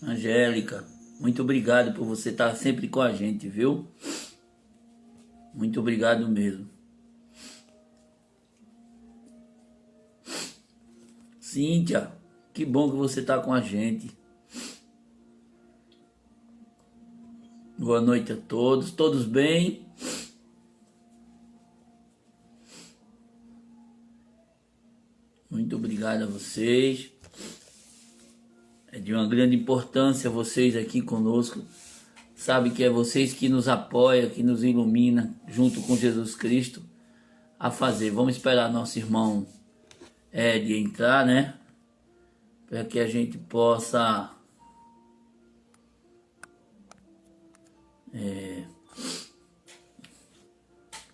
Angélica, muito obrigado por você estar sempre com a gente, viu? Muito obrigado mesmo. Cíntia, que bom que você está com a gente. Boa noite a todos. Todos bem? Muito obrigado a vocês. É de uma grande importância vocês aqui conosco. Sabe que é vocês que nos apoiam, que nos ilumina junto com Jesus Cristo a fazer. Vamos esperar nosso irmão Ed entrar, né? Para que a gente possa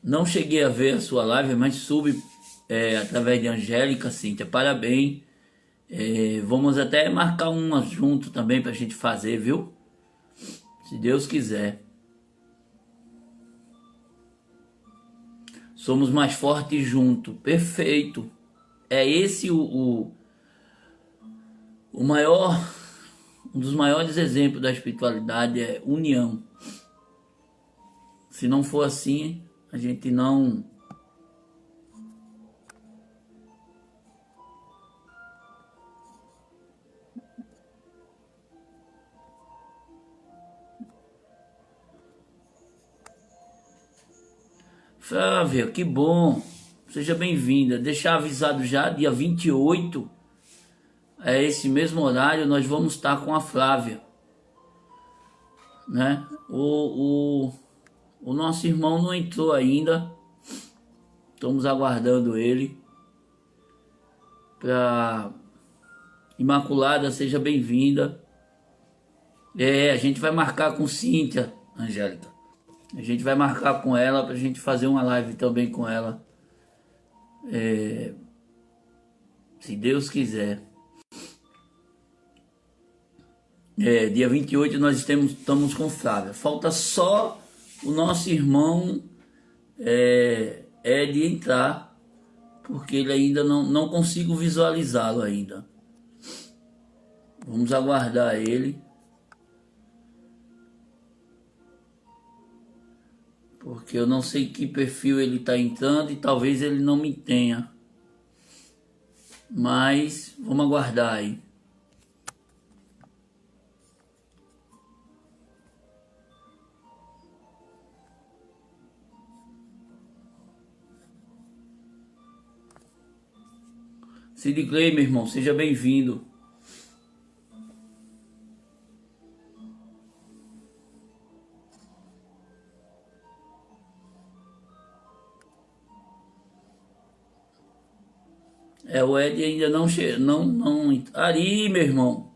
não cheguei a ver a sua live, mas soube através de Angélica. Cíntia, parabéns. Vamos até marcar uma junto também para a gente fazer, viu? Se Deus quiser. Somos mais fortes juntos. Perfeito. É esse o maior, um dos maiores exemplos da espiritualidade é união. Se não for assim, a gente não... Flávia, que bom. Seja bem-vinda. Deixar avisado já, dia 28, é esse mesmo horário, nós vamos estar com a Flávia, né? O nosso irmão não entrou ainda. Estamos aguardando ele. Imaculada, seja bem-vinda. A gente vai marcar com Cíntia, Angélica. A gente vai marcar com ela para a gente fazer uma live também com ela. Se Deus quiser. Dia 28 nós estamos com Flávia. Falta só o nosso irmão Ed entrar, porque ele ainda não consigo visualizá-lo ainda. Vamos aguardar ele. Porque eu não sei que perfil ele está entrando e talvez ele não me tenha. Mas vamos aguardar aí. Sid Clay, meu irmão, seja bem-vindo. O Ed ainda não chegou. Não. Ari, meu irmão.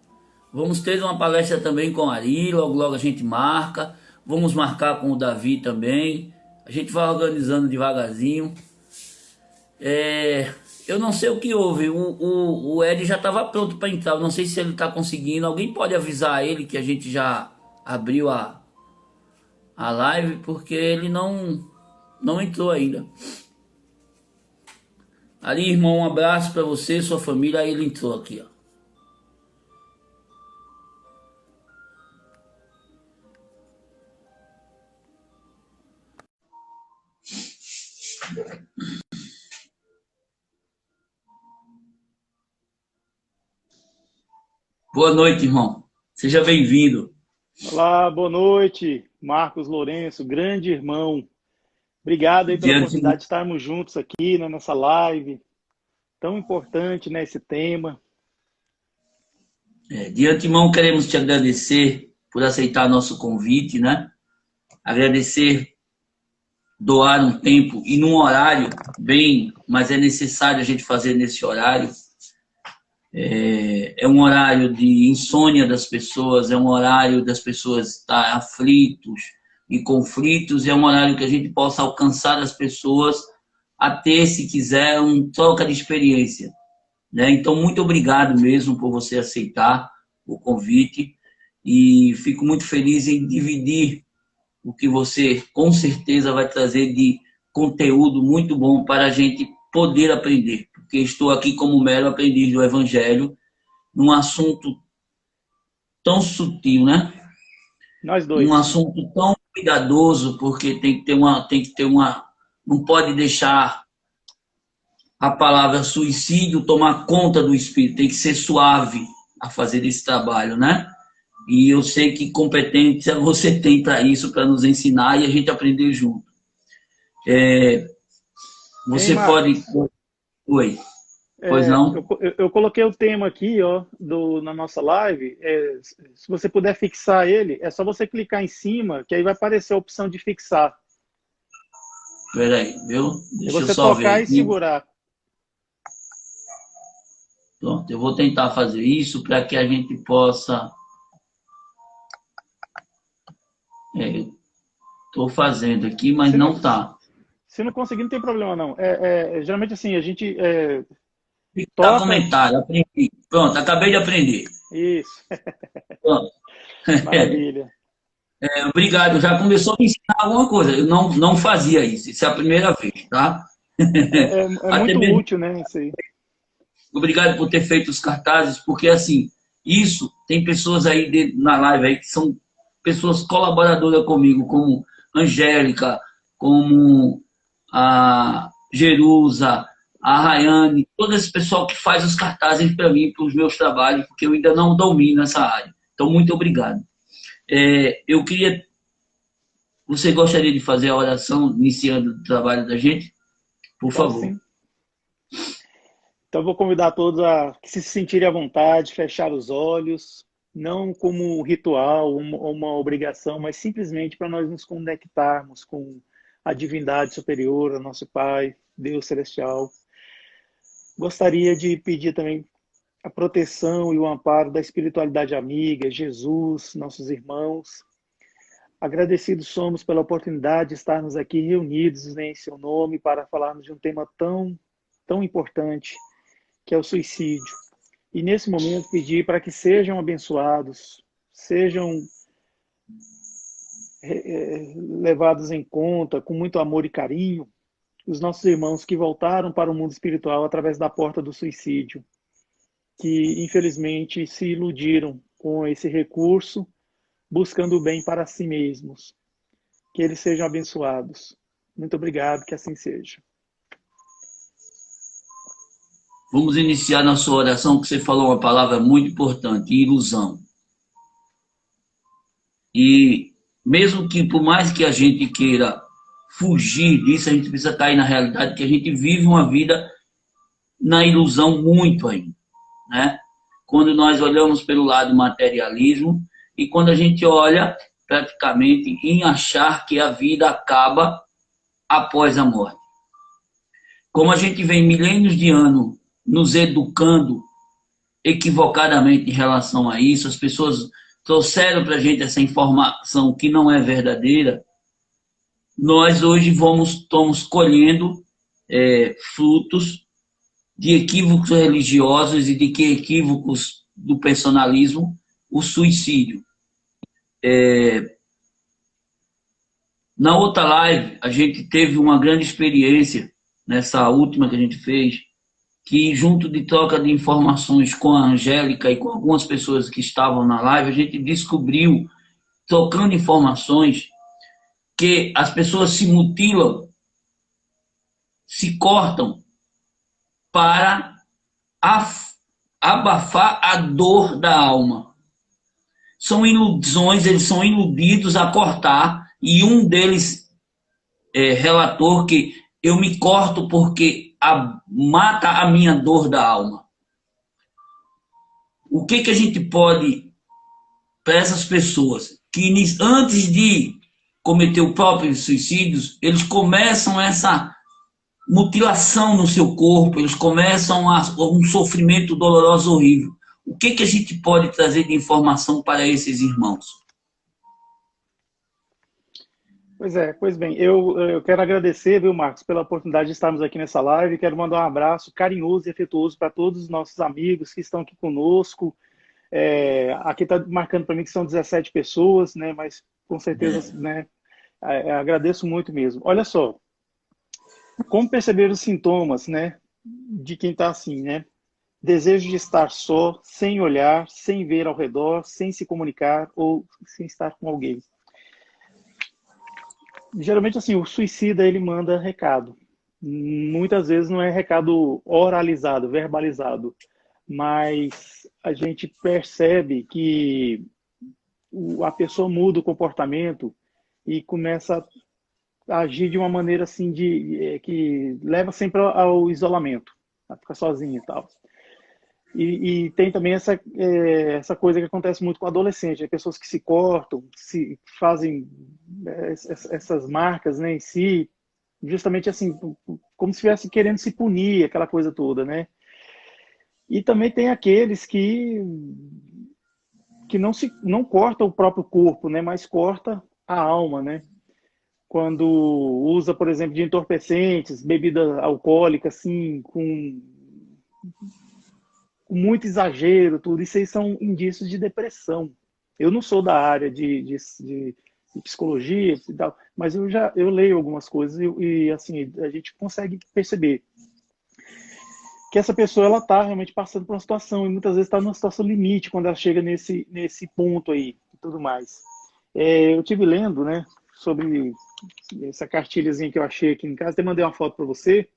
Vamos ter uma palestra também com Ari. Logo a gente marca. Vamos marcar com o Davi também. A gente vai organizando devagarzinho. Eu não sei o que houve. O Ed já estava pronto para entrar. Eu não sei se ele está conseguindo. Alguém pode avisar ele que a gente já abriu a live, porque ele não entrou ainda. Ali, irmão, um abraço para você e sua família. Aí ele entrou aqui, ó. Boa noite, irmão. Seja bem-vindo. Olá, boa noite. Marcos Lourenço, grande irmão. Obrigado aí pela oportunidade de estarmos juntos aqui, né, nessa live. Tão importante, né, esse tema. De antemão, queremos te agradecer por aceitar nosso convite, né? Agradecer, doar um tempo e num horário bem, mas é necessário a gente fazer nesse horário. É um horário de insônia das pessoas, é um horário das pessoas estar aflitos e conflitos, é um horário que a gente possa alcançar as pessoas a ter, se quiser, uma troca de experiência, né? Então, muito obrigado mesmo por você aceitar o convite e fico muito feliz em dividir o que você, com certeza, vai trazer de conteúdo muito bom para a gente poder aprender, porque estou aqui como mero aprendiz do Evangelho, num assunto tão sutil, né? Nós dois. Um assunto tão cuidadoso, porque não pode deixar a palavra suicídio tomar conta do espírito, tem que ser suave a fazer esse trabalho, né? E eu sei que competência você tem para isso, para nos ensinar e a gente aprender junto. Você Hein, pode... Marcos? Oi, pois não? Eu coloquei o tema aqui, ó, na nossa live. Se você puder fixar ele, é só você clicar em cima, que aí vai aparecer a opção de fixar. Peraí, viu? É Deixa eu você só tocar ver e aqui. segurar. Pronto, eu vou tentar fazer isso para que a gente possa... Estou fazendo aqui, mas Se não, não está. se não conseguir, não tem problema, não. Geralmente, assim, a gente Tá toca... comentário, aprendi. Pronto, acabei de aprender. Isso, Pronto. maravilha. Obrigado, já começou a me ensinar alguma coisa. Eu não fazia isso, isso é a primeira vez, tá? É Até muito mesmo, útil, né, isso aí. obrigado por ter feito os cartazes, porque assim, isso, tem pessoas aí na live aí que são pessoas colaboradoras comigo, como Angélica, como a Jerusa, a Rayane, todo esse pessoal que faz os cartazes para mim, para os meus trabalhos, porque eu ainda não domino essa área. Então, muito obrigado. Eu queria... Você gostaria de fazer a oração iniciando o trabalho da gente? Por Posso favor. sim. Então, eu vou convidar todos a que se sentirem à vontade, fechar os olhos, não como um ritual, uma obrigação, mas simplesmente para nós nos conectarmos com a divindade superior, o nosso Pai, Deus Celestial. Gostaria de pedir também a proteção e o amparo da espiritualidade amiga, Jesus, nossos irmãos. Agradecidos somos pela oportunidade de estarmos aqui reunidos, né, em seu nome para falarmos de um tema tão importante, que é o suicídio. E nesse momento pedir para que sejam abençoados, sejam levados em conta com muito amor e carinho os nossos irmãos que voltaram para o mundo espiritual através da porta do suicídio, que infelizmente se iludiram com esse recurso, buscando o bem para si mesmos. Que eles sejam abençoados. Muito obrigado, que assim seja. Vamos iniciar na sua oração, que você falou uma palavra muito importante, ilusão. E mesmo que, por mais que a gente queira fugir disso, a gente precisa cair na realidade que a gente vive uma vida na ilusão muito ainda, né? Quando nós olhamos pelo lado materialismo e quando a gente olha praticamente em achar que a vida acaba após a morte. Como a gente vem milênios de anos nos educando equivocadamente em relação a isso, as pessoas trouxeram para a gente essa informação que não é verdadeira, nós hoje estamos colhendo frutos de equívocos religiosos e de que equívocos do personalismo, o suicídio. Na outra live, a gente teve uma grande experiência, nessa última que a gente fez, que junto de troca de informações com a Angélica e com algumas pessoas que estavam na live, a gente descobriu, trocando informações, que as pessoas se mutilam, se cortam para abafar a dor da alma. São ilusões, eles são iludidos a cortar, e um deles relatou que eu me corto porque mata a minha dor da alma. O que a gente pode, para essas pessoas, que antes de cometer o próprio suicídio, eles começam essa mutilação no seu corpo, eles começam um sofrimento doloroso horrível. O que a gente pode trazer de informação para esses irmãos? Pois bem, eu quero agradecer, viu, Marcos, pela oportunidade de estarmos aqui nessa live. Quero mandar um abraço carinhoso e afetuoso para todos os nossos amigos que estão aqui conosco. Aqui está marcando para mim que são 17 pessoas, né? Mas com certeza, né? Agradeço muito mesmo. Olha só, como perceber os sintomas, né? De quem está assim, né? desejo de estar só, sem olhar, sem ver ao redor, sem se comunicar ou sem estar com alguém. Geralmente, assim, o suicida, ele manda recado. Muitas vezes não é recado oralizado, verbalizado, mas a gente percebe que a pessoa muda o comportamento e começa a agir de uma maneira assim que leva sempre ao isolamento, a ficar sozinho e tal. E tem também essa coisa que acontece muito com adolescente, né? Pessoas que se cortam, se fazem essas marcas, né, em si, justamente assim, como se estivesse querendo se punir, aquela coisa toda, né? E também tem aqueles que não corta o próprio corpo, né, mas corta a alma, né? Quando usa, por exemplo, de entorpecentes, bebida alcoólica, assim, com muito exagero, tudo isso aí são indícios de depressão. Eu não sou da área de psicologia e tal, mas eu leio algumas coisas e assim a gente consegue perceber que essa pessoa ela está realmente passando por uma situação e muitas vezes está numa situação limite quando ela chega nesse ponto aí e tudo mais. Eu tive lendo, né, sobre essa cartilhazinha que eu achei aqui em casa, até mandei uma foto para você,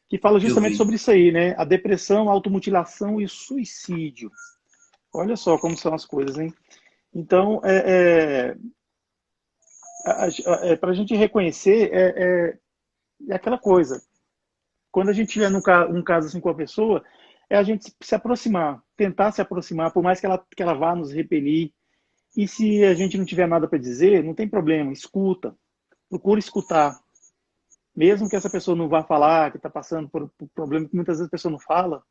que fala Eu justamente vi. sobre isso aí, né? A depressão, a automutilação e o suicídio. Olha só como são as coisas, hein? Então, para a gente reconhecer, é aquela coisa. Quando a gente tiver um caso assim com a pessoa, é a gente se aproximar, tentar se aproximar, por mais que ela vá nos repelir. E se a gente não tiver nada para dizer, não tem problema, escuta. Procura escutar. Mesmo que essa pessoa não vá falar, que está passando por problema que muitas vezes a pessoa não fala,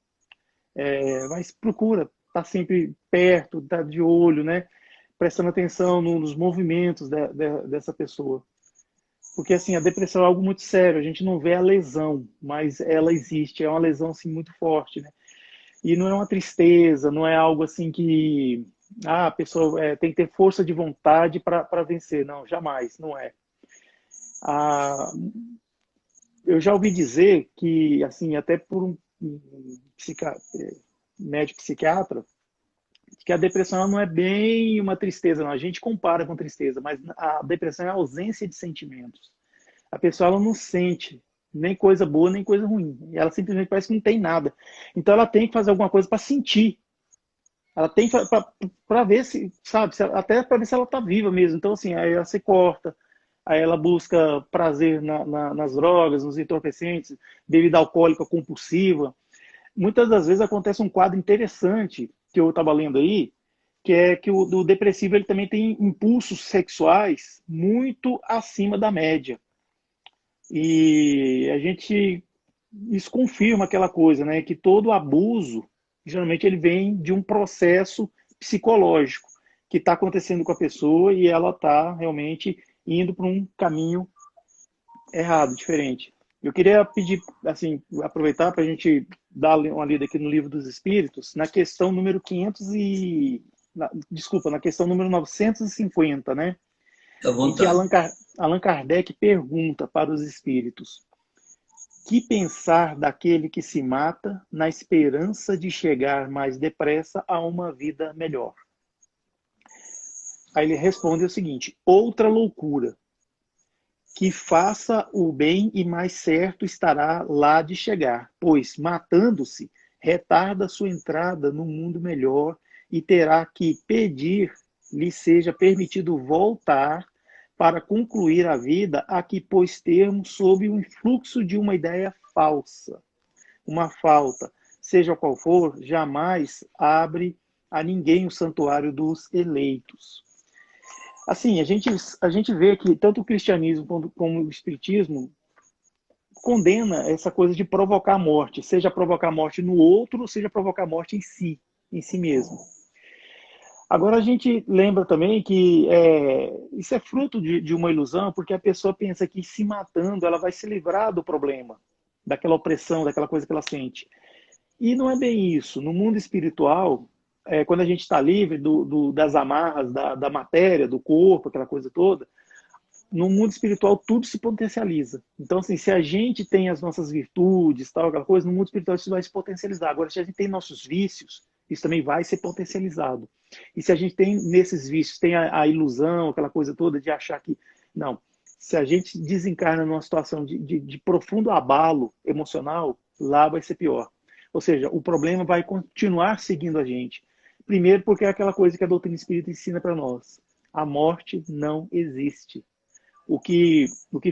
mas procura estar sempre perto, estar de olho, né? Prestando atenção nos movimentos dessa pessoa. Porque assim, a depressão é algo muito sério, a gente não vê a lesão, mas ela existe, é uma lesão assim muito forte, né? E não é uma tristeza, não é algo assim que a pessoa tem que ter força de vontade para vencer, não, jamais, não é. Ah, eu já ouvi dizer que, assim, até por um médico psiquiatra, que a depressão não é bem uma tristeza, não. A gente compara com tristeza, mas a depressão é a ausência de sentimentos. A pessoa ela não sente nem coisa boa, nem coisa ruim. Ela simplesmente parece que não tem nada. Então ela tem que fazer alguma coisa para sentir. Ela tem para ver se, sabe, até para ver se ela está viva mesmo. Então, assim, aí ela se corta, aí ela busca prazer nas drogas, nos entorpecentes, bebida alcoólica compulsiva. Muitas das vezes acontece um quadro interessante que eu estava lendo aí, que é que o depressivo ele também tem impulsos sexuais muito acima da média. E a gente isso confirma aquela coisa, né, que todo abuso geralmente ele vem de um processo psicológico que está acontecendo com a pessoa e ela está realmente indo para um caminho errado, diferente. Eu queria pedir, assim, aproveitar para a gente dar uma lida aqui no Livro dos Espíritos, na questão número 500 desculpa, na questão número 950, né? Fique à Em que vontade. Allan Kardec pergunta para os espíritos: que pensar daquele que se mata na esperança de chegar mais depressa a uma vida melhor? Aí ele responde o seguinte: outra loucura, que faça o bem e mais certo estará lá de chegar, pois, matando-se, retarda sua entrada no mundo melhor e terá que pedir lhe seja permitido voltar para concluir a vida a que pôs termo sob o influxo de uma ideia falsa. Uma falta, seja qual for, jamais abre a ninguém o santuário dos eleitos. Assim, a gente vê que tanto o cristianismo como o espiritismo condena essa coisa de provocar a morte, seja provocar a morte no outro, seja provocar a morte em si mesmo. Agora a gente lembra também que isso é fruto de uma ilusão, porque a pessoa pensa que se matando ela vai se livrar do problema, daquela opressão, daquela coisa que ela sente. E não é bem isso. No mundo espiritual, quando a gente está livre das amarras da matéria, do corpo, aquela coisa toda, no mundo espiritual tudo se potencializa. Então, assim, se a gente tem as nossas virtudes, tal, aquela coisa, no mundo espiritual isso vai se potencializar. Agora, se a gente tem nossos vícios, isso também vai ser potencializado. E se a gente tem nesses vícios, tem a ilusão, aquela coisa toda de achar que, não, se a gente desencarna numa situação de profundo abalo emocional, lá vai ser pior. Ou seja, o problema vai continuar seguindo a gente. Primeiro porque é aquela coisa que a doutrina espírita ensina para nós. A morte não existe. O que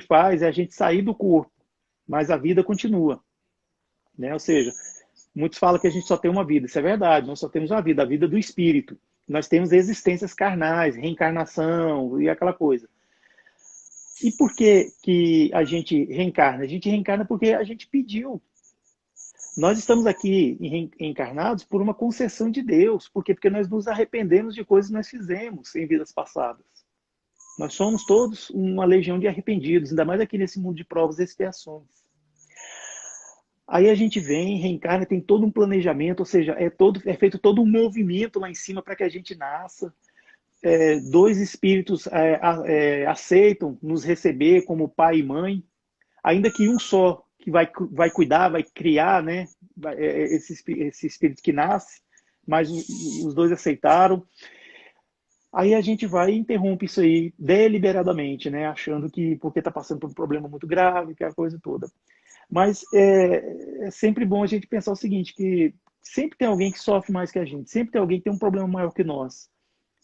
faz é a gente sair do corpo, mas a vida continua. Né? Ou seja, muitos falam que a gente só tem uma vida. Isso é verdade, nós só temos uma vida, a vida do espírito. Nós temos existências carnais, reencarnação e aquela coisa. E por que a gente reencarna? A gente reencarna porque a gente pediu. Nós estamos aqui encarnados por uma concessão de Deus. Por quê? Porque nós nos arrependemos de coisas que nós fizemos em vidas passadas. Nós somos todos uma legião de arrependidos, ainda mais aqui nesse mundo de provas e expiações. Aí a gente vem, reencarna, tem todo um planejamento, ou seja, é feito todo um movimento lá em cima para que a gente nasça. Dois espíritos aceitam nos receber como pai e mãe, ainda que um só que vai cuidar, vai criar, né, esse espírito que nasce, mas os dois aceitaram. Aí a gente vai e interrompe isso aí deliberadamente, né, achando que porque está passando por um problema muito grave, que é a coisa toda. Mas é sempre bom a gente pensar o seguinte, que sempre tem alguém que sofre mais que a gente, sempre tem alguém que tem um problema maior que nós.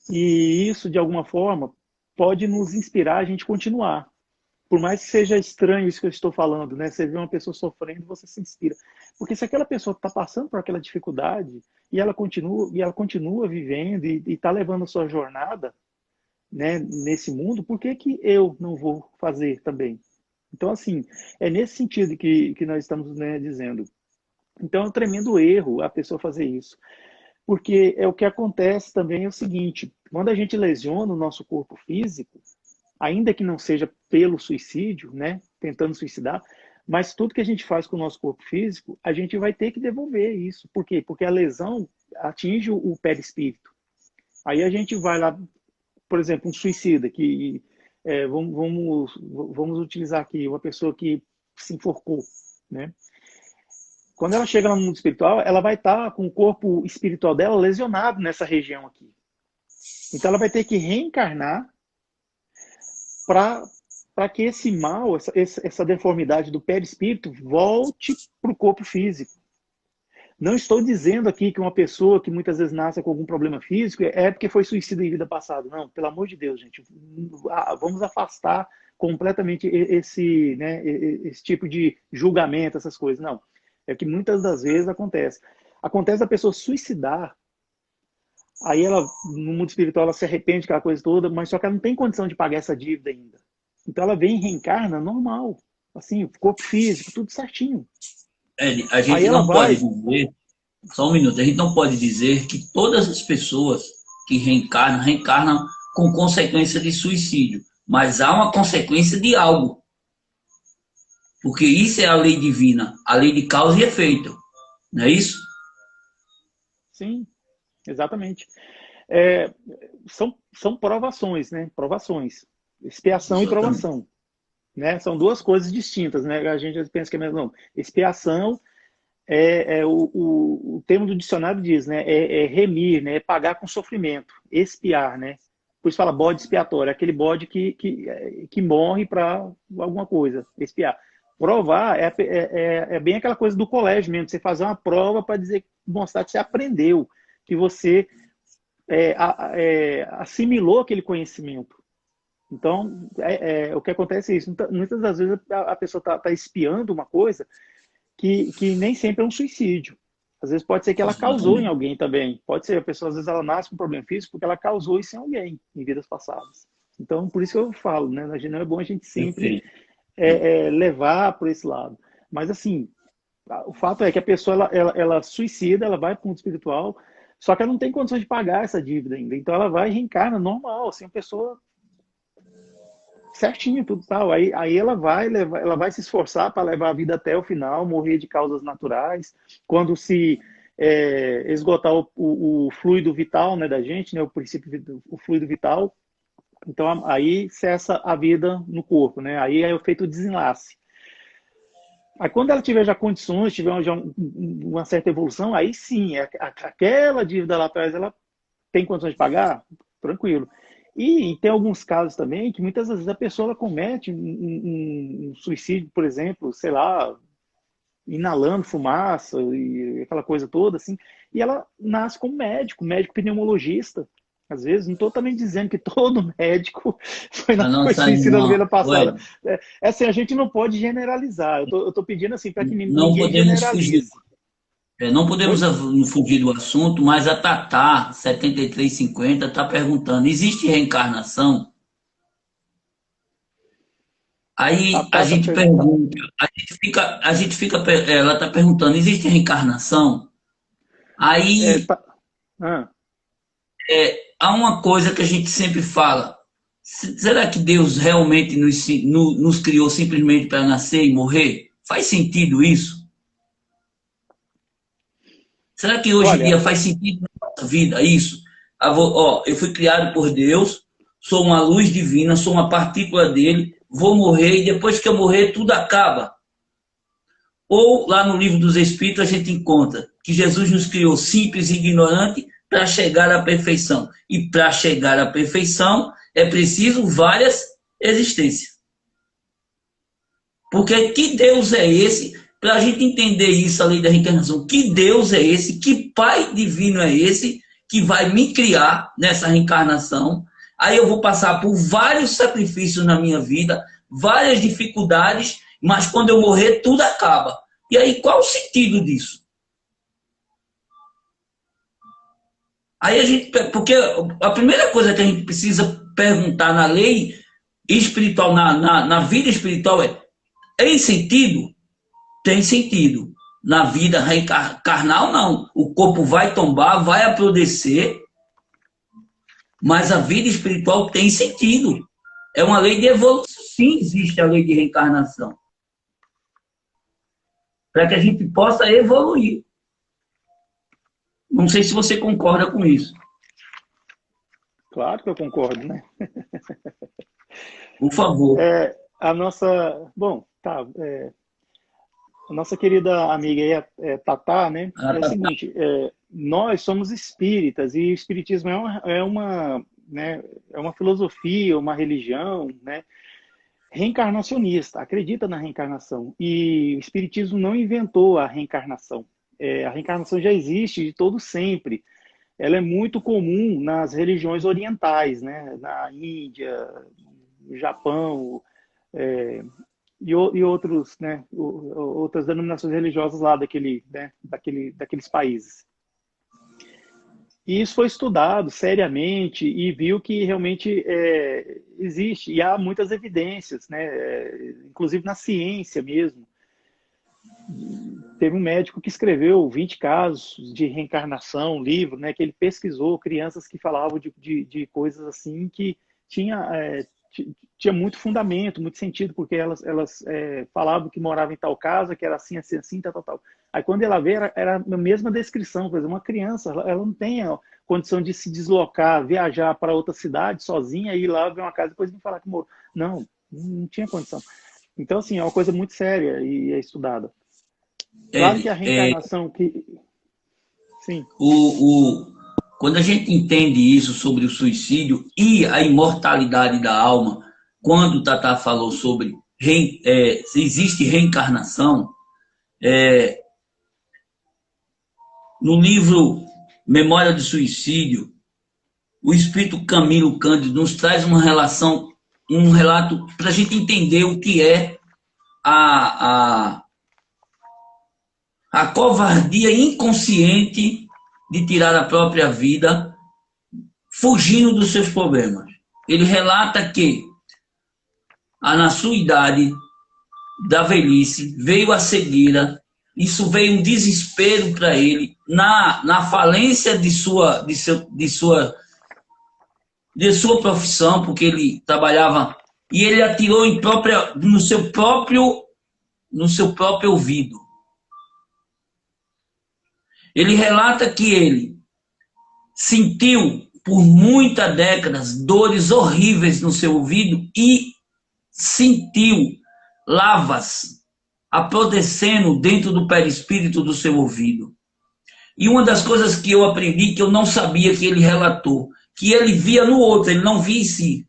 E isso, de alguma forma, pode nos inspirar a gente continuar. Por mais que seja estranho isso que eu estou falando, né? Você vê uma pessoa sofrendo, você se inspira. Porque se aquela pessoa está passando por aquela dificuldade e ela continua vivendo e está levando a sua jornada, né, nesse mundo, por que que eu não vou fazer também? Então, assim, é nesse sentido que nós estamos, né, dizendo. Então, é um tremendo erro a pessoa fazer isso. Porque o que acontece também é o seguinte, quando a gente lesiona o nosso corpo físico, ainda que não seja pelo suicídio, né, tentando suicidar, mas tudo que a gente faz com o nosso corpo físico, a gente vai ter que devolver isso. Por quê? Porque a lesão atinge o perispírito. Aí a gente vai lá, por exemplo, um suicida, que vamos utilizar aqui uma pessoa que se enforcou, né? Quando ela chega no mundo espiritual, ela vai estar com o corpo espiritual dela lesionado nessa região aqui. Então ela vai ter que reencarnar para que esse mal, essa deformidade do perispírito volte para o corpo físico. Não estou dizendo aqui que uma pessoa que muitas vezes nasce com algum problema físico é porque foi suicida em vida passada. Não, pelo amor de Deus, gente. Vamos afastar completamente né, esse tipo de julgamento, essas coisas. Não. É que muitas das vezes acontece. Acontece a pessoa suicidar, aí ela, no mundo espiritual, ela se arrepende aquela coisa toda, mas só que ela não tem condição de pagar essa dívida ainda. Então ela vem e reencarna normal. Assim, corpo físico, tudo certinho. A gente não pode dizer, só um minuto, a gente não pode dizer que todas as pessoas que reencarnam com consequência de suicídio, mas há uma consequência de algo. Porque isso é a lei divina, a lei de causa e efeito. Não é isso? Sim, exatamente. São provações, né? Provações. Expiação Exatamente. e provação. Né? São duas coisas distintas, né? A gente pensa que é mesmo. Não. Expiação o termo do dicionário diz, né? Remir, né? É pagar com sofrimento. Expiar, né? Por isso fala bode expiatório, é aquele bode que morre para alguma coisa, expiar. Provar é bem aquela coisa do colégio mesmo, você fazer uma prova para mostrar que você aprendeu, que você assimilou aquele conhecimento. Então, o que acontece é isso. Muitas das vezes a pessoa está espiando uma coisa que nem sempre é um suicídio. Às vezes pode ser que ela causou em alguém também. Pode ser, a pessoa às vezes ela nasce com um problema físico porque ela causou isso em alguém, em vidas passadas. Então, por isso que eu falo, né? Não é bom a gente sempre levar por esse lado. Mas, assim, o fato é que a pessoa, ela suicida, ela vai para o mundo espiritual, só que ela não tem condições de pagar essa dívida ainda. Então, ela vai e reencarna normal, assim, a pessoa certinho, tudo tal. Aí ela vai se esforçar para levar a vida até o final, morrer de causas naturais. Quando se esgotar o fluido vital, né, da gente, né, o fluido vital, Então aí cessa a vida no corpo, né? Aí é feito o desenlace. Aí quando ela tiver já condições, tiver já uma certa evolução, aí sim, aquela dívida lá atrás, ela tem condições de pagar? Tranquilo. E tem alguns casos também que muitas vezes a pessoa ela comete um suicídio, por exemplo, sei lá, inalando fumaça e aquela coisa toda, assim, e ela nasce como médico, médico pneumologista. Às vezes, não estou também dizendo que todo médico A foi nossa suicida na vida irmã, passada. ué, É assim, a gente não pode generalizar. Eu estou pedindo assim para que não ninguém podemos fugir. generalize. Não podemos Oi? fugir do assunto, mas a Tatá, 7350, está perguntando: existe reencarnação? A Aí a Tata gente pergunta, ela está perguntando: existe reencarnação? é, Aí tá, ah, há uma coisa que a gente sempre fala: será que Deus realmente nos criou simplesmente para nascer e morrer? Faz sentido isso? Será que hoje em olha, dia faz sentido na nossa vida isso? Eu fui criado por Deus, sou uma luz divina, sou uma partícula dele, vou morrer e depois que eu morrer tudo acaba. Ou lá no livro dos Espíritos a gente encontra que Jesus nos criou simples e ignorante para chegar à perfeição. E para chegar à perfeição é preciso várias existências. Porque que Deus é esse? Para a gente entender isso, a lei da reencarnação, que Deus é esse? Que Pai divino é esse que vai me criar nessa reencarnação? Aí eu vou passar por vários sacrifícios na minha vida, várias dificuldades, mas quando eu morrer, tudo acaba. E aí, qual o sentido disso? Aí a gente, porque a primeira coisa que a gente precisa perguntar na lei espiritual, na vida espiritual é: tem sentido? Tem sentido. Na vida carnal, não. O corpo vai tombar, vai apodrecer, mas a vida espiritual tem sentido. É uma lei de evolução. Sim, existe a lei de reencarnação. Para que a gente possa evoluir. Não sei se você concorda com isso. claro que eu concordo, né? Por favor. A nossa, bom, tá, a nossa querida amiga aí, Tatá, né? Ah, É o tá. seguinte, nós somos espíritas e o espiritismo né, é uma filosofia, uma religião, né? Reencarnacionista, acredita na reencarnação. E o espiritismo não inventou a reencarnação. A reencarnação já existe de todo sempre. Ela é muito comum nas religiões orientais, né? Na Índia, no Japão, é, e outros, né, outras denominações religiosas lá daqueles países. E isso foi estudado seriamente e viu que realmente existe, e há muitas evidências, né, inclusive na ciência mesmo. Teve um médico que escreveu 20 casos de reencarnação, livro, né, que ele pesquisou crianças que falavam de coisas assim que tinha, tinha muito fundamento, muito sentido, porque elas falavam que moravam em tal casa, que era assim, assim, assim, tal, tal, tal. Aí quando ela vê, era a mesma descrição, por exemplo, uma criança, ela não tem a condição de se deslocar, viajar para outra cidade sozinha, ir lá ver uma casa e depois me falar que morou. Não, não tinha condição. Então, assim, é uma coisa muito séria e é estudada. Claro que a Ed, reencarnação, que sim, quando a gente entende isso sobre o suicídio e a imortalidade da alma, quando o Tata falou sobre se existe reencarnação, é, no livro Memória de Suicídio, o espírito Camilo Cândido nos traz um relato para a gente entender o que é a, a covardia inconsciente de tirar a própria vida fugindo dos seus problemas. Ele relata que, na sua idade da velhice, veio a cegueira, isso veio um desespero para ele, na falência de sua profissão, porque ele trabalhava, e ele atirou no seu próprio ouvido. Ele relata que ele sentiu por muitas décadas dores horríveis no seu ouvido e sentiu lavas apodrecendo dentro do perispírito do seu ouvido. E uma das coisas que eu aprendi, que eu não sabia, que ele relatou, que ele via no outro, ele não via em si.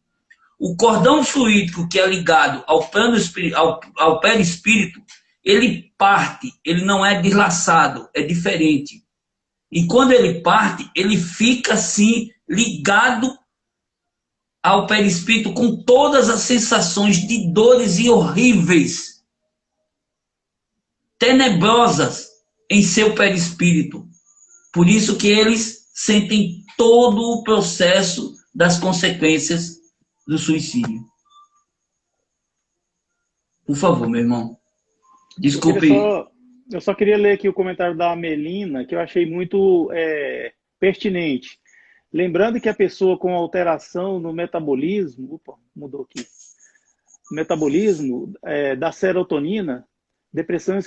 O cordão fluídico que é ligado ao perispírito, ele parte, ele não é deslaçado, é diferente. E quando ele parte, ele fica assim, ligado ao perispírito com todas as sensações de dores e horríveis, tenebrosas em seu perispírito. Por isso que eles sentem todo o processo das consequências do suicídio. Por favor, meu irmão. Desculpe. Eu só queria ler aqui o comentário da Melina, que eu achei muito pertinente. Lembrando que a pessoa com alteração no metabolismo, mudou aqui, metabolismo da serotonina, depressão e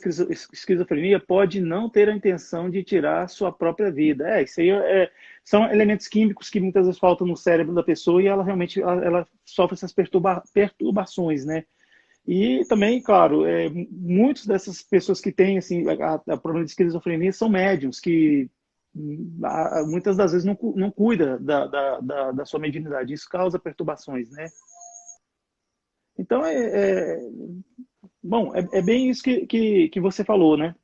esquizofrenia, pode não ter a intenção de tirar sua própria vida. Isso aí são elementos químicos que muitas vezes faltam no cérebro da pessoa e ela realmente ela sofre essas perturbações, né? E também, claro, muitas dessas pessoas que têm assim, a problema de esquizofrenia são médiums, que muitas das vezes não cuida da sua mediunidade. Isso causa perturbações, né? Então, bom, é bem isso que você falou, né?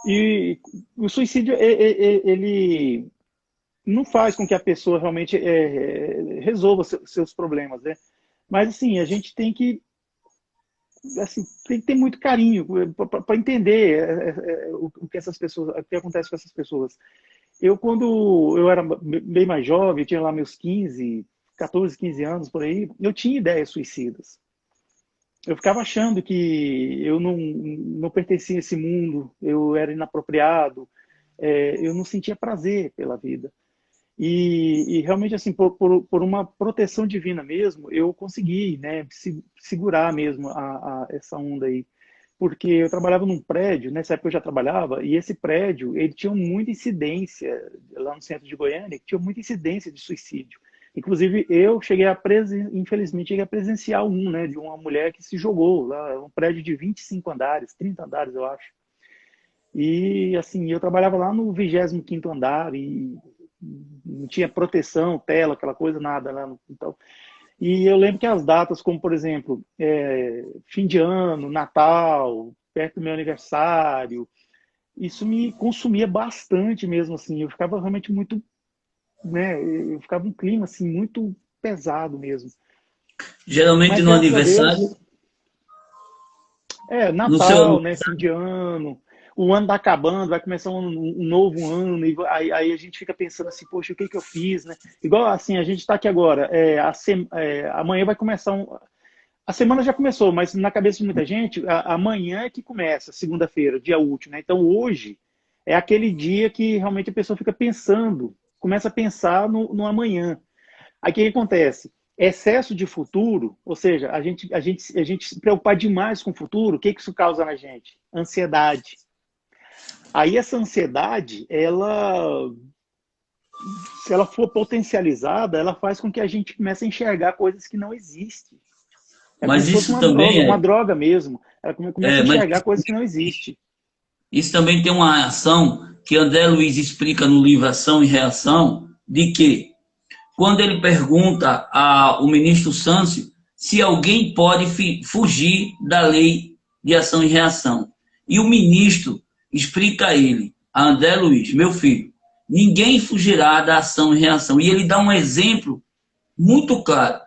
E o suicídio, ele não faz com que a pessoa realmente resolva seus problemas, né? Mas, assim, a gente tem que ter muito carinho para entender o que essas pessoas, o que acontece com essas pessoas. Quando eu era bem mais jovem, eu tinha lá meus 14, 15 anos, por aí, eu tinha ideias suicidas. Eu ficava achando que eu não pertencia a esse mundo, eu era inapropriado, eu não sentia prazer pela vida. E realmente, assim, por uma proteção divina mesmo, eu consegui, né, segurar mesmo essa onda aí. Porque eu trabalhava num prédio, nessa época eu já trabalhava, e esse prédio, ele tinha muita incidência, lá no centro de Goiânia, tinha muita incidência de suicídio. Inclusive, eu infelizmente, cheguei a presenciar né, de uma mulher que se jogou lá, um prédio de 25 andares, 30 andares, eu acho. E, assim, eu trabalhava lá no 25º andar e não tinha proteção, tela, aquela coisa, nada lá no quintal. E eu lembro que as datas, como, por exemplo, fim de ano, Natal, perto do meu aniversário, isso me consumia bastante mesmo, assim. Eu ficava realmente muito, né, eu ficava um clima, assim, muito pesado mesmo. Geralmente mas, no aniversário... Natal, né, fim de ano... O ano está acabando, vai começar um novo ano, e aí a gente fica pensando assim, poxa, o que eu fiz, né? Igual assim, a gente está aqui agora, amanhã vai começar a semana já começou, mas na cabeça de muita gente, amanhã é que começa, segunda-feira, dia útil, né? Então hoje é aquele dia que realmente a pessoa fica pensando, começa a pensar no amanhã. Aí o que acontece? Excesso de futuro, ou seja, a gente se preocupar demais com o futuro, o que isso causa na gente? Ansiedade. Aí essa ansiedade, se ela for potencializada, ela faz com que a gente comece a enxergar coisas que não existem. Mas como isso se fosse também uma droga mesmo. Ela começa a enxergar coisas que não existem. Isso também tem uma ação que André Luiz explica no livro Ação e Reação, de que quando ele pergunta ao ministro Sâncio se alguém pode fugir da lei de ação e reação. E o ministro explica a ele, a André Luiz, meu filho, ninguém fugirá da ação e reação. E ele dá um exemplo muito claro.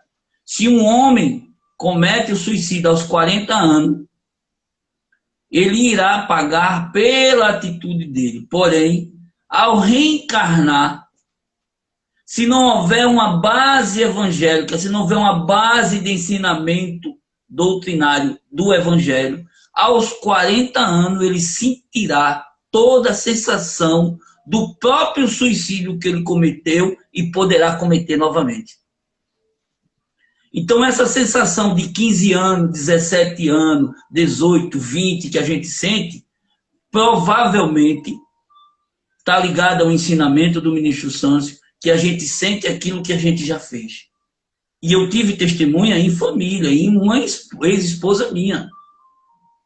Se um homem comete o suicídio aos 40 anos, ele irá pagar pela atitude dele. Porém, ao reencarnar, se não houver uma base evangélica, se não houver uma base de ensinamento doutrinário do evangelho, aos 40 anos ele sentirá toda a sensação do próprio suicídio que ele cometeu e poderá cometer novamente. Então essa sensação de 15 anos, 17 anos, 18, 20 que a gente sente, provavelmente está ligada ao ensinamento do ministro Sâncio, que a gente sente aquilo que a gente já fez. E eu tive testemunha em família, em uma ex-esposa minha,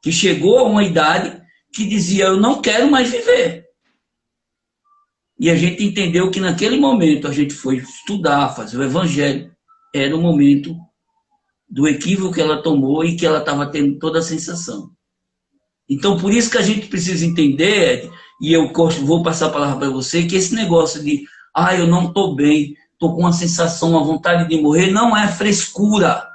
que chegou a uma idade que dizia, eu não quero mais viver. E a gente entendeu que naquele momento a gente foi estudar, fazer o evangelho. Era o momento do equívoco que ela tomou e que ela estava tendo toda a sensação. Então, por isso que a gente precisa entender, e eu vou passar a palavra para você, que esse negócio de, eu não estou bem, estou com uma sensação, uma vontade de morrer, não é frescura.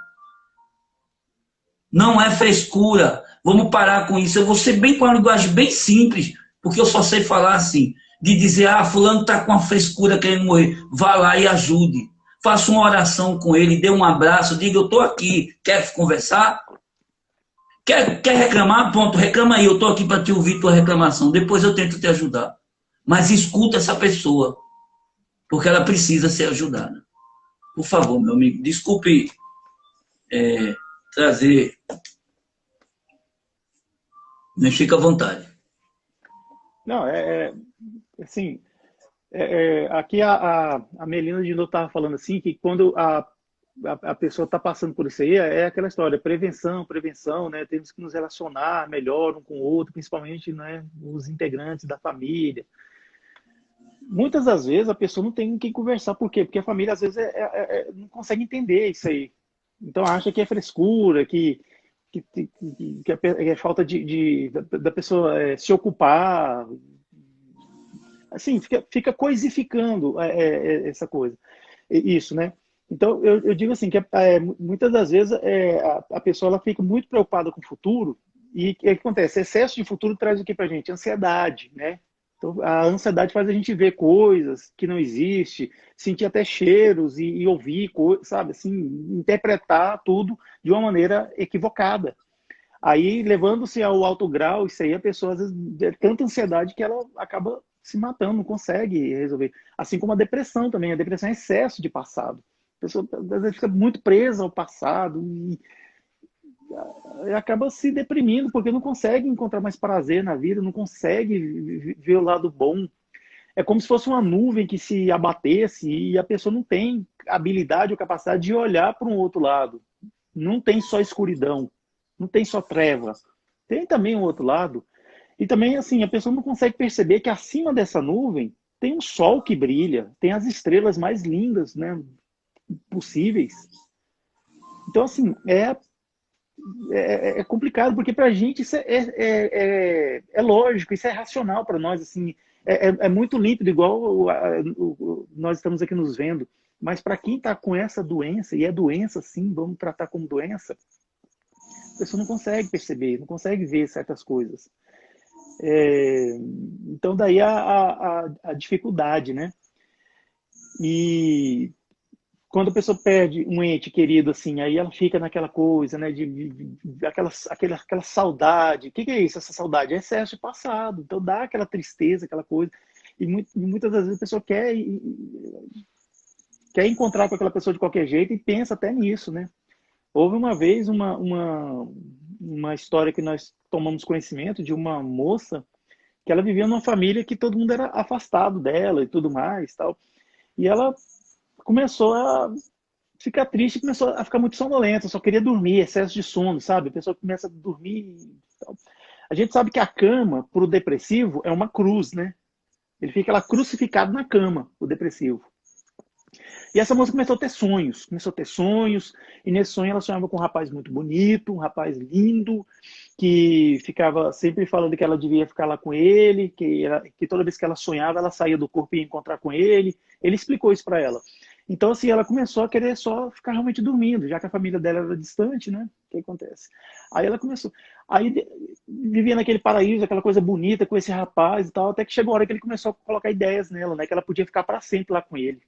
Não é frescura. Vamos parar com isso. Eu vou ser bem com uma linguagem bem simples, porque eu só sei falar assim, de dizer, fulano está com uma frescura querendo morrer. Vá lá e ajude. Faça uma oração com ele, dê um abraço, diga, eu estou aqui, quer conversar? Quer reclamar? Pronto, reclama aí, eu estou aqui para te ouvir tua reclamação, depois eu tento te ajudar. Mas escuta essa pessoa, porque ela precisa ser ajudada. Por favor, meu amigo, desculpe trazer, mas fica à vontade. Não, assim, aqui a Melina de novo estava falando assim, que quando a pessoa está passando por isso aí, é aquela história, prevenção, né? Temos que nos relacionar melhor um com o outro, principalmente, né, os integrantes da família. Muitas das vezes a pessoa não tem com quem conversar. Por quê? Porque a família às vezes não consegue entender isso aí. Então acha que é frescura, que é falta da pessoa se ocupar. Assim, fica coisificando essa coisa. Isso, né? Então, eu digo assim, que muitas das vezes a pessoa ela fica muito preocupada com o futuro e o que acontece? Excesso de futuro traz o que pra gente? Ansiedade, né? Então, a ansiedade faz a gente ver coisas que não existem, sentir até cheiros e ouvir coisas, sabe? Assim, interpretar tudo de uma maneira equivocada. Aí, levando-se ao alto grau, isso aí a pessoa, às vezes, é tanta ansiedade que ela acaba se matando, não consegue resolver. Assim como a depressão também. A depressão é excesso de passado. A pessoa, às vezes, fica muito presa ao passado e acaba se deprimindo porque não consegue encontrar mais prazer na vida, não consegue ver o lado bom. É como se fosse uma nuvem que se abatesse e a pessoa não tem habilidade ou capacidade de olhar para um outro lado. Não tem só escuridão, não tem só treva. Tem também um outro lado. E também, assim, a pessoa não consegue perceber que acima dessa nuvem tem um sol que brilha, tem as estrelas mais lindas, né, possíveis. Então, assim, é complicado, porque para a gente isso é lógico, isso é racional para nós, assim, é muito límpido, igual nós estamos aqui nos vendo. Mas para quem está com essa doença, e é doença sim, vamos tratar como doença, a pessoa não consegue perceber, não consegue ver certas coisas. Então daí a dificuldade, né? E quando a pessoa perde um ente querido, assim, aí ela fica naquela coisa, né, aquela saudade. O que é isso, essa saudade? É excesso de passado. Então dá aquela tristeza, aquela coisa. E muitas das vezes a pessoa quer encontrar com aquela pessoa de qualquer jeito e pensa até nisso, né? Houve uma vez uma história que nós tomamos conhecimento de uma moça que ela vivia numa família que todo mundo era afastado dela e tudo mais, tal. E ela começou a ficar triste, começou a ficar muito sonolenta, só queria dormir, excesso de sono, sabe? A pessoa começa a dormir e tal. A gente sabe que a cama, para o depressivo, é uma cruz, né? Ele fica lá crucificado na cama, o depressivo. E essa moça começou a ter sonhos, e nesse sonho ela sonhava com um rapaz muito bonito, um rapaz lindo, que ficava sempre falando que ela devia ficar lá com ele, que toda vez que ela sonhava, ela saía do corpo e ia encontrar com ele. Ele explicou isso para ela. Então, assim, ela começou a querer só ficar realmente dormindo, já que a família dela era distante, né? O que acontece? Aí ela começou. Aí vivia naquele paraíso, aquela coisa bonita com esse rapaz e tal, até que chegou a hora que ele começou a colocar ideias nela, né? Que ela podia ficar para sempre lá com ele.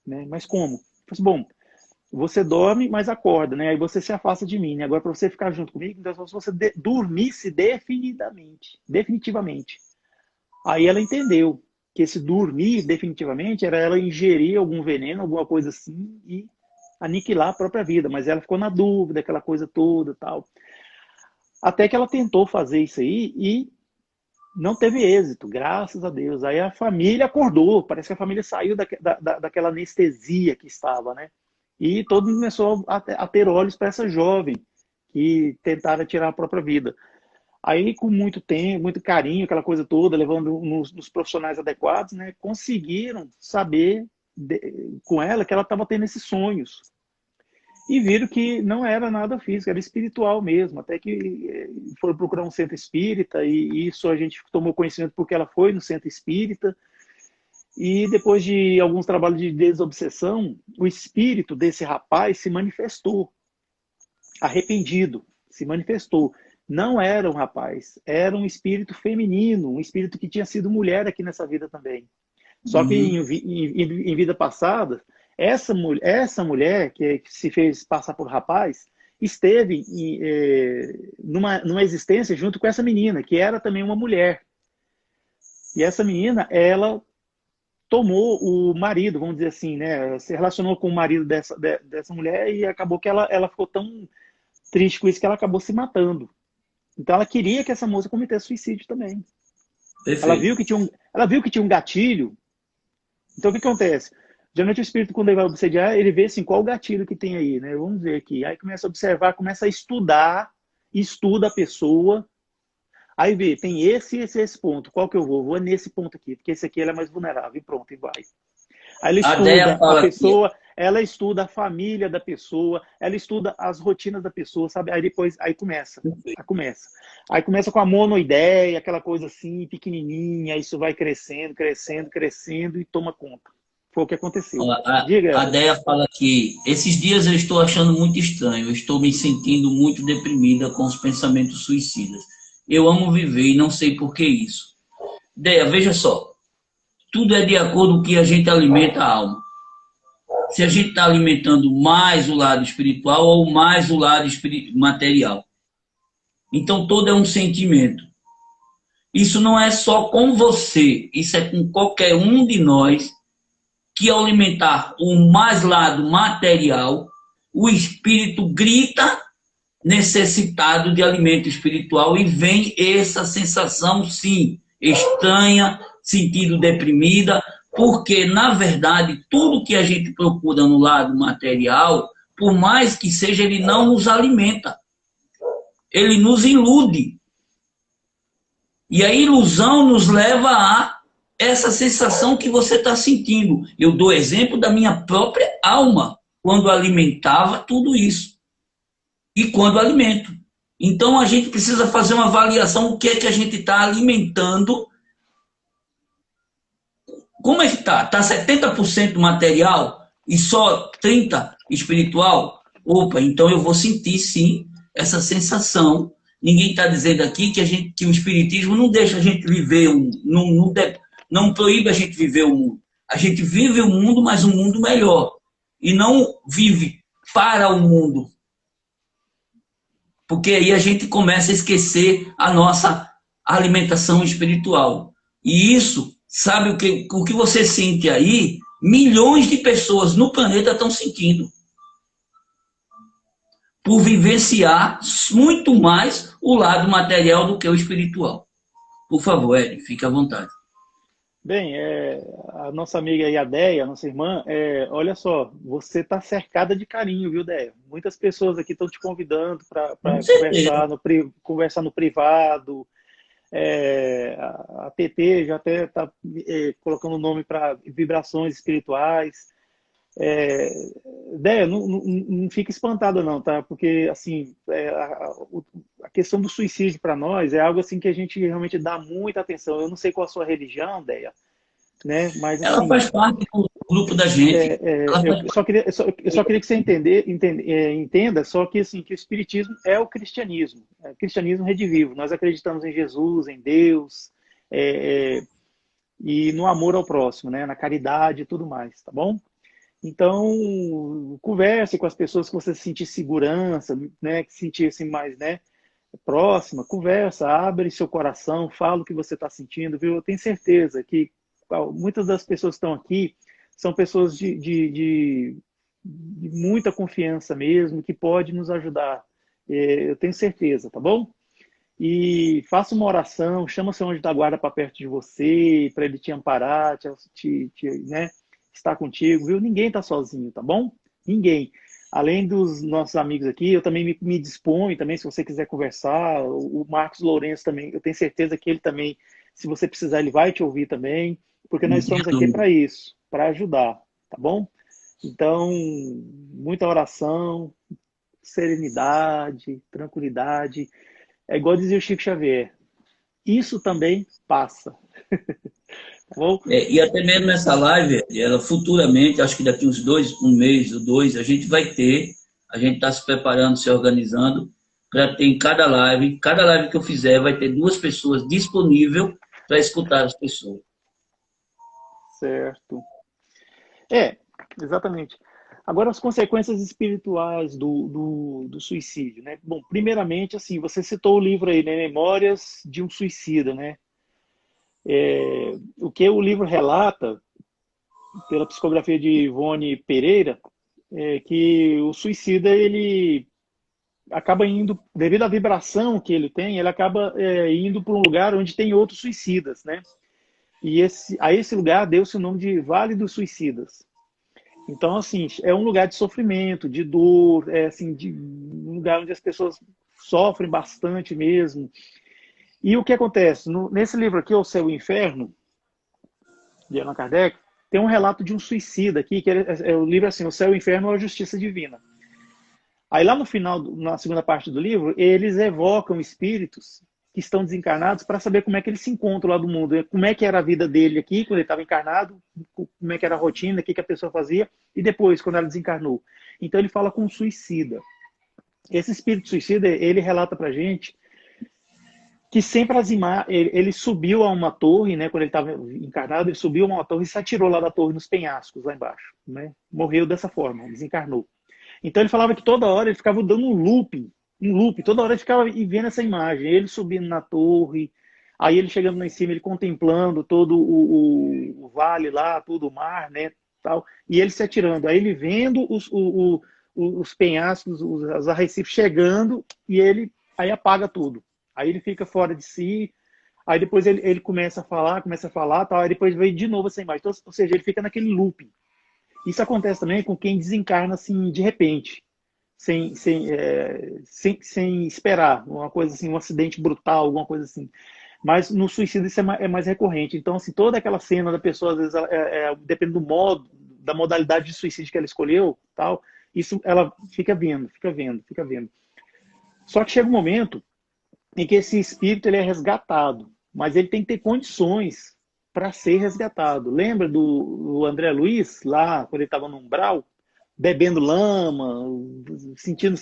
Né? Mas como? Falei, bom, você dorme, mas acorda, né? Aí você se afasta de mim, né? Agora para você ficar junto comigo, então se você dormisse definitivamente. Aí ela entendeu que esse dormir definitivamente era ela ingerir algum veneno, alguma coisa assim e aniquilar a própria vida, mas ela ficou na dúvida, aquela coisa toda, tal. Até que ela tentou fazer isso aí e Não teve êxito, graças a Deus. Aí a família acordou, parece que a família saiu daquela anestesia que estava, né? E todo mundo começou a ter olhos para essa jovem que tentara tirar a própria vida. Aí, com muito tempo, muito carinho, aquela coisa toda, levando nos profissionais adequados, né? Conseguiram saber com ela que ela estava tendo esses sonhos. E viram que não era nada físico, era espiritual mesmo. Até que foram procurar um centro espírita, e isso a gente tomou conhecimento porque ela foi no centro espírita. E depois de alguns trabalhos de desobsessão, o espírito desse rapaz se manifestou, arrependido, se manifestou. Não era um rapaz, era um espírito feminino, um espírito que tinha sido mulher aqui nessa vida também. Só que Uhum. em vida passada, essa mulher que se fez passar por rapaz, esteve numa existência junto com essa menina, que era também uma mulher. E essa menina, ela tomou o marido, vamos dizer assim, né? Se relacionou com o marido dessa mulher, e acabou que ela ficou tão triste com isso que ela acabou se matando. Então ela queria que essa moça cometesse suicídio também. Ela Perfeito. viu que tinha um gatilho. Então, o que acontece? Geralmente o espírito, quando ele vai obsediar, ele vê assim, qual o gatilho que tem aí, né? Vamos ver aqui. Aí começa a observar, começa a estudar, estuda a pessoa, aí vê, tem esse ponto, qual que eu vou? Vou nesse ponto aqui, porque esse aqui ela é mais vulnerável, e pronto, e vai. Aí ela A Déia estuda a fala aqui, pessoa, ela estuda a família da pessoa, ela estuda as rotinas da pessoa, sabe? Aí depois, Aí começa com a monoideia, aquela coisa assim, pequenininha, isso vai crescendo, crescendo, crescendo e toma conta. Foi o que aconteceu. ó, a Diga. Déia fala que esses dias eu estou achando muito estranho, eu estou me sentindo muito deprimida com os pensamentos suicidas. Eu amo viver e não sei por que isso. Déia, veja só, tudo é de acordo com o que a gente alimenta a alma. Se a gente está alimentando mais o lado espiritual ou mais o lado material. Então, todo é um sentimento. Isso não é só com você, isso é com qualquer um de nós que, ao alimentar o mais lado material, o espírito grita necessitado de alimento espiritual e vem essa sensação, sim, estranha, sentido deprimida, porque, na verdade, tudo que a gente procura no lado material, por mais que seja, ele não nos alimenta, ele nos ilude. E a ilusão nos leva a essa sensação que você está sentindo. Eu dou exemplo da minha própria alma, quando alimentava tudo isso. E quando alimento. Então a gente precisa fazer uma avaliação, o que é que a gente está alimentando. Como é que está? Está 70% material e só 30% espiritual? Opa, então eu vou sentir sim essa sensação. Ninguém está dizendo aqui que o espiritismo não deixa a gente viver, não proíbe a gente viver o mundo. A gente vive o mundo, mas um mundo melhor. E não vive para o mundo. Porque aí a gente começa a esquecer a nossa alimentação espiritual. E isso, sabe o que você sente aí? Milhões de pessoas no planeta estão sentindo. Por vivenciar muito mais o lado material do que o espiritual. Por favor, Ed, fique à vontade. Bem, a nossa amiga aí, a Deia, a nossa irmã, olha só, você está cercada de carinho, viu, Deia? Muitas pessoas aqui estão te convidando para Com certeza. conversar no privado. A TT já até está colocando o nome para vibrações espirituais. Deia, não fica espantada não, tá? Porque, assim, a questão do suicídio para nós é algo assim que a gente realmente dá muita atenção. Eu não sei qual a sua religião, Deia, né? Mas, Ela assim, faz parte do grupo da gente. Ela eu faz só queria, eu só queria que você entenda só que, assim, que o espiritismo é o cristianismo. É o cristianismo redivivo. Nós acreditamos em Jesus, em Deus, e no amor ao próximo, né? Na caridade e tudo mais, tá bom? Então, converse com as pessoas que você sentir segurança, né? Que sentir assim mais, né? Próxima, conversa, abre seu coração, fala o que você está sentindo, viu? Eu tenho certeza que muitas das pessoas que estão aqui são pessoas de muita confiança mesmo, que pode nos ajudar. Eu tenho certeza, tá bom? e faça uma oração, chama o seu anjo da guarda para perto de você, para ele te amparar, né, estar contigo, viu? Ninguém está sozinho, tá bom? Ninguém. Além dos nossos amigos aqui, eu também me disponho, também, se você quiser conversar, o Marcos Lourenço também, eu tenho certeza que ele também, se você precisar, ele vai te ouvir também, porque nós estamos aqui para isso, para ajudar, tá bom? Então, muita oração, serenidade, tranquilidade. É igual dizia o Chico Xavier, isso também passa. Tá bom? E até mesmo nessa live, ela futuramente, acho que daqui uns um mês ou dois, a gente vai ter, a gente está se preparando, se organizando, para ter em cada live que eu fizer, vai ter 2 pessoas disponíveis para escutar as pessoas. Certo. Exatamente. Agora, as consequências espirituais do suicídio, né? Bom, primeiramente, assim, você citou o livro aí, né? Memórias de um Suicida, né? O que o livro relata, pela psicografia de Ivone Pereira, é que o suicida, ele acaba indo, devido à vibração que ele tem, ele acaba indo para um lugar onde tem outros suicidas, né? E a esse lugar deu-se o nome de Vale dos Suicidas. Então, assim, é um lugar de sofrimento, de dor, assim, um lugar onde as pessoas sofrem bastante mesmo. E o que acontece? Nesse livro aqui, O Céu e o Inferno, de Allan Kardec, tem um relato de um suicida aqui, que é o livro assim, O Céu e o Inferno ou a Justiça Divina. Aí lá no final, na segunda parte do livro, eles evocam espíritos que estão desencarnados para saber como é que eles se encontram lá do mundo, como é que era a vida dele aqui, quando ele estava encarnado, como é que era a rotina, o que a pessoa fazia, e depois, quando ela desencarnou. Então ele fala com um suicida. Esse espírito suicida, ele relata pra gente que sempre ele subiu a uma torre, né, quando ele estava encarnado, ele subiu a uma torre e se atirou lá da torre nos penhascos, lá embaixo. Né? Morreu dessa forma, desencarnou. Então ele falava que toda hora ele ficava dando um looping, toda hora ele ficava vendo essa imagem, ele subindo na torre, aí ele chegando lá em cima, ele contemplando todo o vale lá, todo o mar, né, tal, e ele se atirando, aí ele vendo os penhascos, os arrecifes chegando, e ele aí apaga tudo. Aí ele fica fora de si, aí depois ele começa a falar, tal, aí depois veio de novo essa imagem. Então, ou seja, ele fica naquele looping. Isso acontece também com quem desencarna assim de repente, sem esperar, uma coisa assim, um acidente brutal, alguma coisa assim. Mas no suicídio isso é mais recorrente. Então, assim, toda aquela cena da pessoa, às vezes, depende do modo, da modalidade de suicídio que ela escolheu, tal, isso ela fica vendo. Só que chega um momento em que esse espírito ele é resgatado, mas ele tem que ter condições para ser resgatado. Lembra do André Luiz, lá, quando ele estava no umbral, bebendo lama, sentindo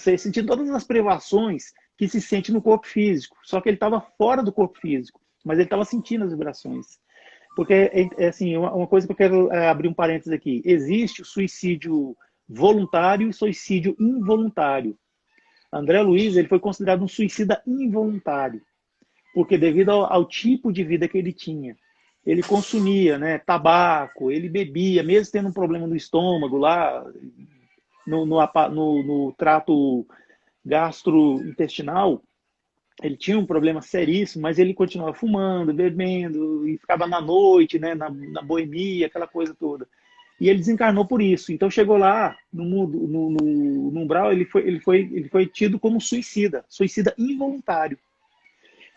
todas as privações que se sente no corpo físico, só que ele estava fora do corpo físico, mas ele estava sentindo as vibrações. Porque, assim, uma coisa que eu quero abrir um parênteses aqui, existe o suicídio voluntário e suicídio involuntário. André Luiz ele foi considerado um suicida involuntário, porque devido ao tipo de vida que ele tinha, ele consumia, né, tabaco, ele bebia, mesmo tendo um problema no estômago lá, no trato gastrointestinal, ele tinha um problema seríssimo, mas ele continuava fumando, bebendo, e ficava na noite, né, na boemia, aquela coisa toda. E ele desencarnou por isso. Então chegou lá no mundo, no umbral, ele foi tido como suicida involuntário.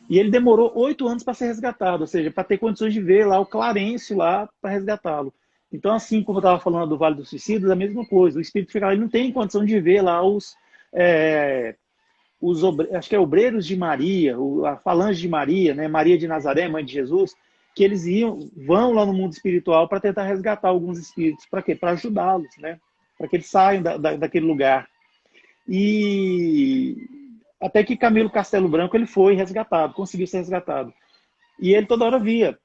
E ele demorou 8 anos para ser resgatado, ou seja, para ter condições de ver lá o Clarencio lá para resgatá-lo. Então, assim como eu estava falando do Vale dos Suicidas, a mesma coisa. O espírito fica lá, ele não tem condição de ver lá acho que é obreiros de Maria, a falange de Maria, né? Maria de Nazaré, mãe de Jesus, que eles vão lá no mundo espiritual para tentar resgatar alguns espíritos. Para quê? Para ajudá-los, né? Para que eles saiam daquele lugar. E até que Camilo Castelo Branco ele foi resgatado, conseguiu ser resgatado. E ele toda hora via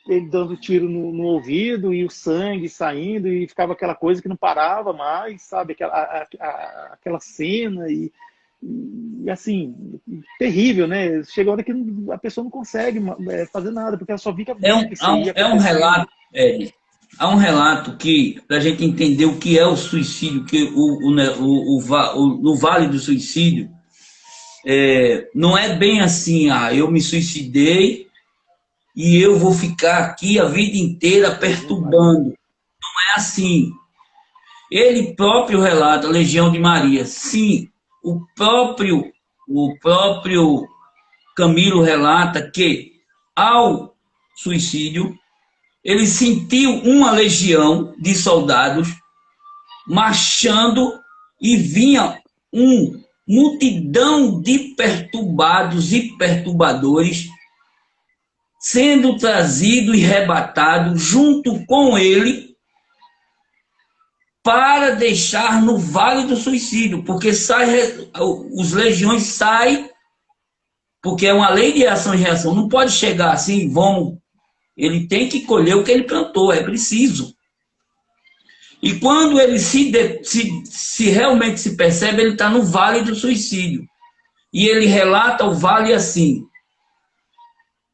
ele dando tiro no ouvido e o sangue saindo e ficava aquela coisa que não parava mais, sabe? Aquela cena e assim, terrível, né? Chega a hora que a pessoa não consegue fazer nada, porque ela só fica vendo isso aí um relato, há um relato que, para a gente entender o que é o suicídio, que no Vale do Suicídio, Não é bem assim, eu me suicidei e eu vou ficar aqui a vida inteira Jesus Maria. perturbando. Não é assim. Ele próprio relata, Legião de Maria. Sim, o próprio Camilo relata que, ao suicídio, ele sentiu uma legião de soldados marchando e vinha multidão de perturbados e perturbadores sendo trazido e rebatado junto com ele para deixar no Vale do Suicídio, porque os legiões saem, porque é uma lei de ação e reação, não pode chegar assim, ele tem que colher o que ele plantou, é preciso. E quando ele se realmente se percebe, ele está no Vale do Suicídio. E ele relata o vale assim: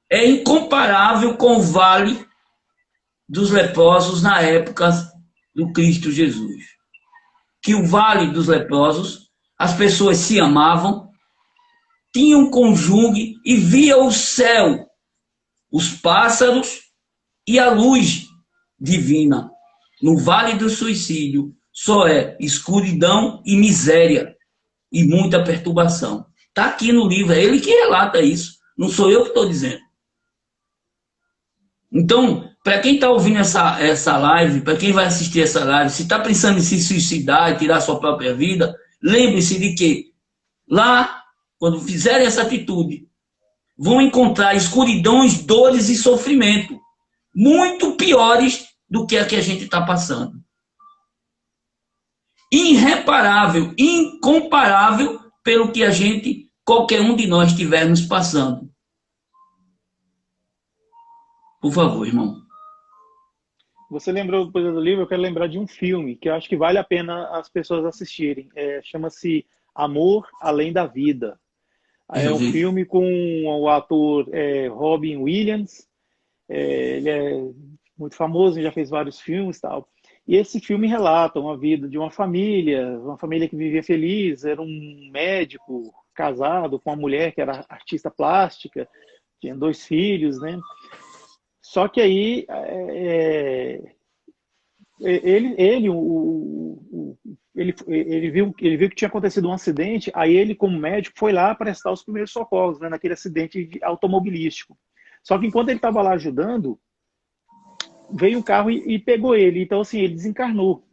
é incomparável com o vale dos leprosos na época do Cristo Jesus. Que o vale dos leprosos, as pessoas se amavam, tinham conjugue e via o céu, os pássaros e a luz divina. No vale do suicídio só é escuridão e miséria e muita perturbação. Está aqui no livro, é ele que relata isso, não sou eu que estou dizendo. Então, para quem está ouvindo essa live, para quem vai assistir essa live, se está pensando em se suicidar e tirar sua própria vida, lembre-se de que lá, quando fizerem essa atitude, vão encontrar escuridões, dores e sofrimento muito piores do que a gente está passando. Irreparável, incomparável pelo que qualquer um de nós estivermos passando. Por favor, irmão. Você lembrou depois do livro, eu quero lembrar de um filme que eu acho que vale a pena as pessoas assistirem. Chama-se Amor Além da Vida. É um filme com o ator Robin Williams. Ele é muito famoso, já fez vários filmes e tal. E esse filme relata uma vida de uma família que vivia feliz, era um médico casado com uma mulher que era artista plástica, tinha 2 filhos, né? Só que aí ele viu que tinha acontecido um acidente, aí ele, como médico, foi lá prestar os primeiros socorros, né, naquele acidente automobilístico. Só que enquanto ele estava lá ajudando, veio um carro e pegou ele. Então, assim, ele desencarnou.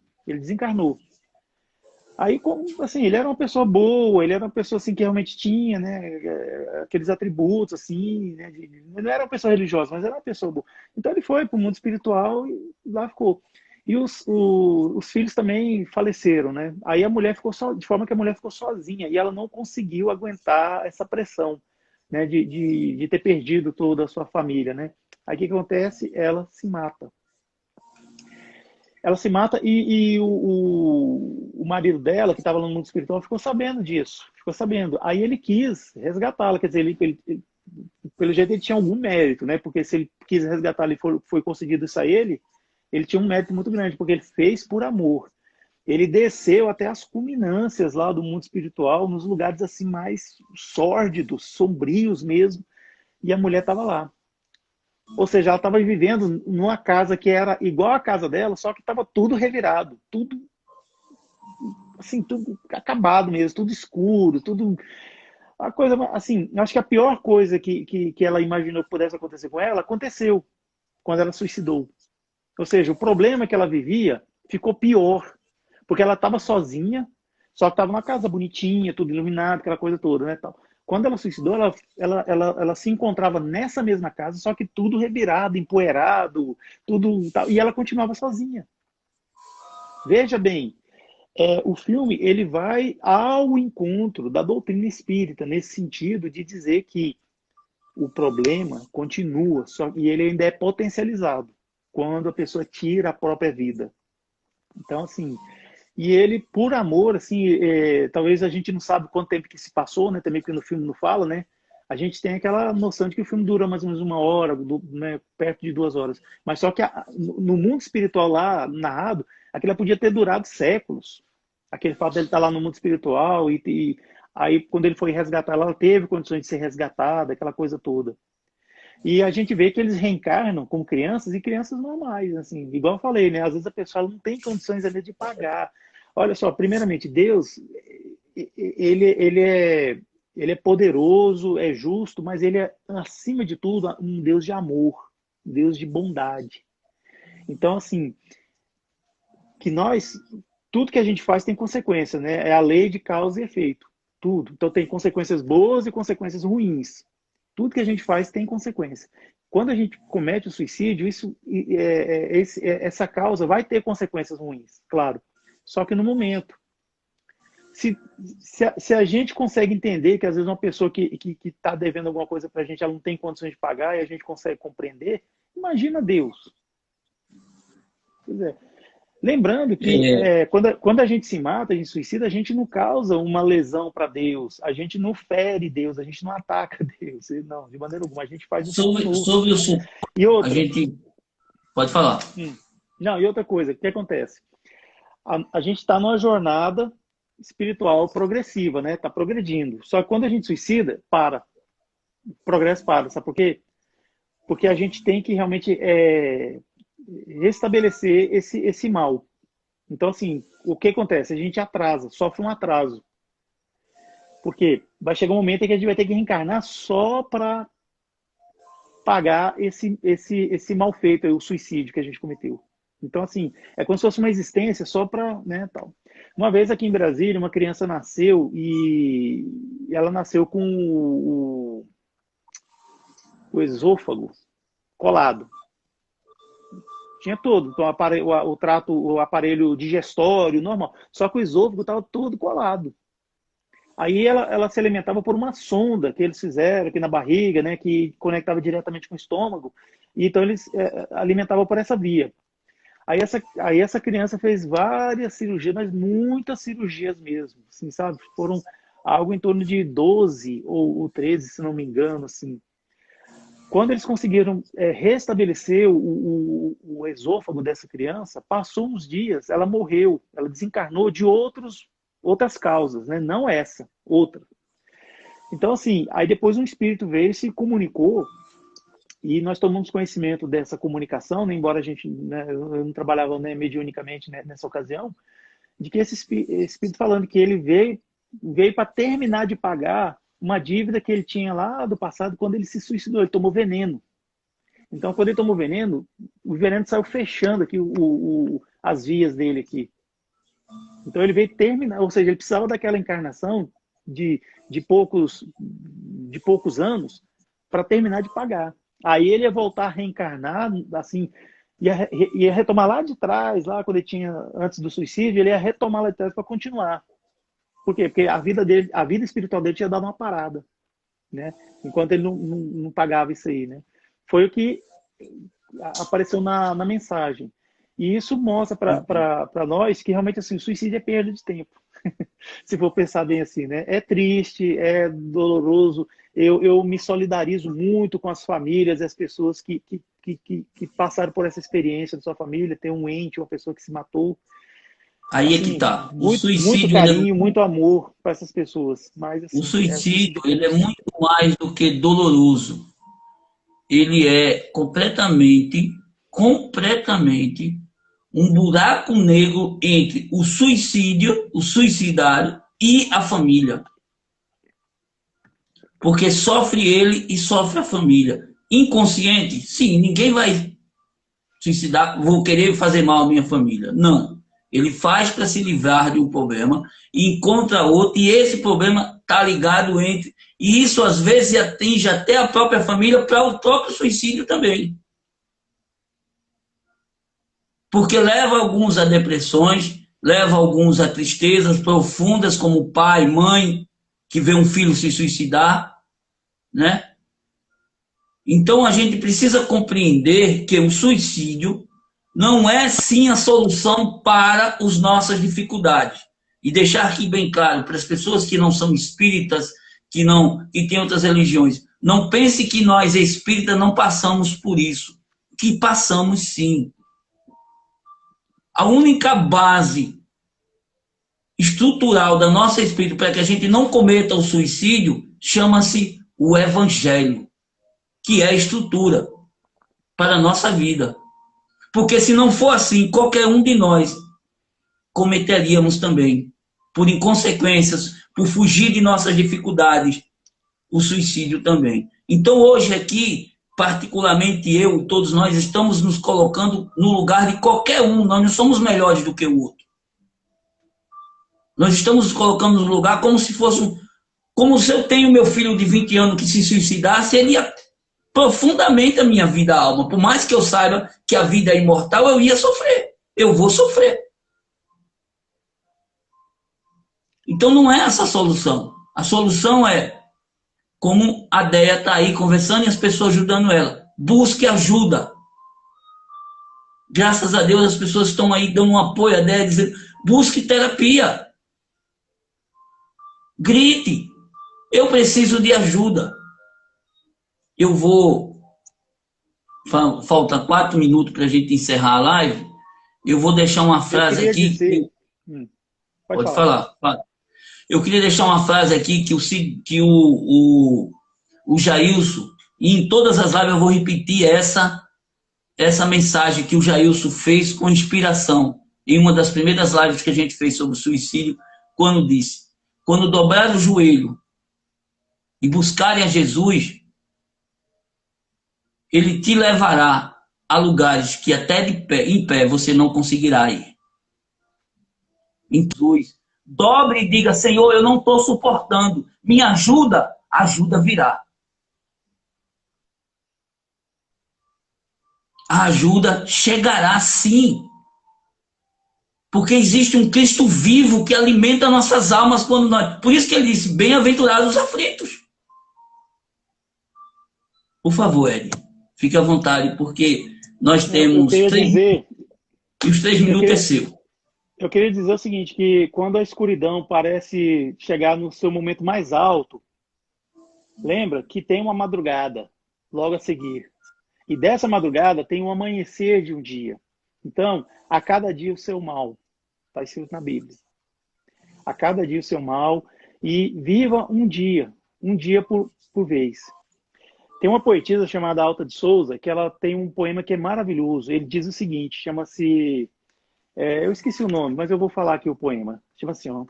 Aí, assim, ele era uma pessoa boa, ele era uma pessoa assim que realmente tinha, né, aqueles atributos assim, né, não era uma pessoa religiosa, mas era uma pessoa boa. Então ele foi para o mundo espiritual e lá ficou. E os filhos também faleceram, né? Aí a mulher ficou de forma que a mulher ficou sozinha e ela não conseguiu aguentar essa pressão, né, de ter perdido toda a sua família, né? Aí o que acontece? Ela se mata. Ela se mata e o marido dela, que estava no mundo espiritual, ficou sabendo disso. Ficou sabendo. Aí ele quis resgatá-la. Quer dizer, pelo jeito ele tinha algum mérito, né? Porque se ele quis resgatá-la e foi concedido isso a ele tinha um mérito muito grande, porque ele fez por amor. Ele desceu até as culminâncias lá do mundo espiritual, nos lugares assim mais sórdidos, sombrios mesmo, e a mulher estava lá. Ou seja, ela estava vivendo numa casa que era igual à casa dela, só que estava tudo revirado, tudo assim, tudo acabado mesmo, tudo escuro, tudo a coisa assim. Acho que a pior coisa que ela imaginou que pudesse acontecer com ela aconteceu quando ela suicidou. Ou seja, o problema que ela vivia ficou pior, porque ela estava sozinha, só que estava numa casa bonitinha, tudo iluminado, aquela coisa toda, né, tal. Quando ela suicidou, ela se encontrava nessa mesma casa, só que tudo revirado, empoeirado, tudo tal, e ela continuava sozinha. Veja bem, o filme ele vai ao encontro da doutrina espírita, nesse sentido de dizer que o problema continua, e ele ainda é potencializado quando a pessoa tira a própria vida. Então, assim, e ele, por amor, assim, talvez a gente não sabe quanto tempo que se passou, né? Também porque no filme não fala, né? A gente tem aquela noção de que o filme dura mais ou menos 1 hora, né? Perto de 2 horas. Mas só que no mundo espiritual lá, narrado, aquilo podia ter durado séculos. Aquele fato dele estar lá no mundo espiritual Aí, quando ele foi resgatar, ela teve condições de ser resgatada, aquela coisa toda. E a gente vê que eles reencarnam como crianças e crianças normais, assim, igual eu falei, né? Às vezes a pessoa não tem condições ali de pagar. Olha só, primeiramente, Deus, ele é poderoso, é justo, mas ele é, acima de tudo, um Deus de amor, um Deus de bondade. Então, assim, que nós, tudo que a gente faz tem consequência, né? É a lei de causa e efeito, tudo. Então tem consequências boas e consequências ruins. Tudo que a gente faz tem consequência. Quando a gente comete o suicídio, essa causa vai ter consequências ruins, claro. Só que no momento. Se a gente consegue entender que às vezes uma pessoa que está devendo alguma coisa para a gente, ela não tem condições de pagar e a gente consegue compreender, imagina Deus. Quer dizer, lembrando que quando a gente se mata, a gente suicida, a gente não causa uma lesão para Deus, a gente não fere Deus, a gente não ataca Deus, não, de maneira alguma, a gente faz sobre o suicídio, e outra, a gente pode falar. Não, e outra coisa, o que acontece? A gente está numa jornada espiritual progressiva, né? Está progredindo. Só que quando a gente suicida, o progresso para, sabe por quê? Porque a gente tem que realmente restabelecer esse mal. Então, assim, o que acontece? A gente atrasa, sofre um atraso. Porque vai chegar um momento em que a gente vai ter que reencarnar só para pagar esse mal feito, o suicídio que a gente cometeu. Então, assim, é como se fosse uma existência só para, né, tal. Uma vez aqui em Brasília, uma criança nasceu e ela nasceu com o esôfago colado. Tinha tudo, então o aparelho digestório, normal. Só que o esôfago estava todo colado. Aí ela se alimentava por uma sonda que eles fizeram aqui na barriga, né, que conectava diretamente com o estômago. E então eles alimentavam por essa via. Aí essa criança fez várias cirurgias, mas muitas cirurgias mesmo, assim, sabe? Foram algo em torno de 12 ou 13, se não me engano, assim. Quando eles conseguiram restabelecer o esôfago dessa criança, passou uns dias, ela morreu, ela desencarnou de outras causas, né? Não essa, outra. Então, assim, aí depois um espírito veio e se comunicou. E nós tomamos conhecimento dessa comunicação, né, embora a gente, né, eu não trabalhava, né, mediunicamente, né, nessa ocasião, de que esse espírito falando que ele veio para terminar de pagar uma dívida que ele tinha lá do passado quando ele se suicidou, ele tomou veneno. Então, quando ele tomou veneno, o veneno saiu fechando aqui as vias dele aqui. Então, ele veio terminar, ou seja, ele precisava daquela encarnação de poucos anos para terminar de pagar. Aí ele ia voltar a reencarnar, assim, ia retomar lá de trás, lá quando ele tinha, antes do suicídio, ele ia retomar lá de trás para continuar. Por quê? Porque a vida espiritual dele tinha dado uma parada, né? Enquanto ele não pagava isso aí, né? Foi o que apareceu na mensagem. E isso mostra para nós que realmente assim, o suicídio é perda de tempo. Se for pensar bem assim, né? É triste, é doloroso. Eu me solidarizo muito com as famílias e as pessoas que passaram por essa experiência da sua família, ter um ente, uma pessoa que se matou. Aí assim, é que tá. O muito suicídio, carinho, muito amor para essas pessoas. Mas, assim, o suicídio, ele é muito mais do que doloroso. Ele é completamente um buraco negro entre o suicídio, o suicidário e a família. Porque sofre ele e sofre a família. Inconsciente, sim, ninguém vai suicidar, vou querer fazer mal à minha família. Não. Ele faz para se livrar de um problema e encontra outro, e esse problema está ligado entre. E isso às vezes atinge até a própria família para o próprio suicídio também. Porque leva alguns a depressões, leva alguns a tristezas profundas, como pai, mãe, que vê um filho se suicidar, né? Então a gente precisa compreender que o suicídio não é sim a solução para as nossas dificuldades. E deixar aqui bem claro para as pessoas que não são espíritas, que têm outras religiões, não pense que nós espíritas não passamos por isso, que passamos sim. A única base estrutural da nossa espírito para que a gente não cometa o suicídio chama-se o Evangelho, que é a estrutura para a nossa vida. Porque se não for assim, qualquer um de nós cometeríamos também, por inconsequências, por fugir de nossas dificuldades, o suicídio também. Então hoje aqui, particularmente eu e todos nós, estamos nos colocando no lugar de qualquer um, nós não somos melhores do que o outro. Nós estamos nos colocando no lugar como se fosse, como se eu tenho meu filho de 20 anos que se suicidasse, ele ia profundamente a minha vida, a alma. Por mais que eu saiba que a vida é imortal, eu ia sofrer. Eu vou sofrer. Então não é essa a solução. A solução é, como a Deia está aí conversando e as pessoas ajudando ela, busque ajuda. Graças a Deus as pessoas estão aí dando um apoio a Deia, dizendo, busque terapia. Grite. Eu preciso de ajuda. Eu vou... Falta 4 minutos para a gente encerrar a live. Eu vou deixar uma frase aqui. Dizer... Pode falar. Eu queria deixar uma frase aqui que o Jailson, e em todas as lives eu vou repetir essa mensagem que o Jailson fez com inspiração. Em uma das primeiras lives que a gente fez sobre o suicídio, quando disse, quando dobrar o joelho e buscarem a Jesus, ele te levará a lugares que até em pé você não conseguirá ir. Jesus, dobre e diga, Senhor, eu não estou suportando. Me ajuda, a ajuda virá. A ajuda chegará sim. Porque existe um Cristo vivo que alimenta nossas almas quando nós... Por isso que ele disse, bem-aventurados os aflitos. Por favor, Ed, fique à vontade, porque nós temos 3 minutos e os 3 minutos é seu. Eu queria dizer o seguinte, que quando a escuridão parece chegar no seu momento mais alto, lembra que tem uma madrugada logo a seguir. E dessa madrugada tem um amanhecer de um dia. Então, a cada dia o seu mal. Está escrito na Bíblia. A cada dia o seu mal. E viva um dia por vez. Tem uma poetisa chamada Alta de Souza, que ela tem um poema que é maravilhoso. Ele diz o seguinte, chama-se... eu esqueci o nome, mas eu vou falar aqui o poema. Chama assim, ó.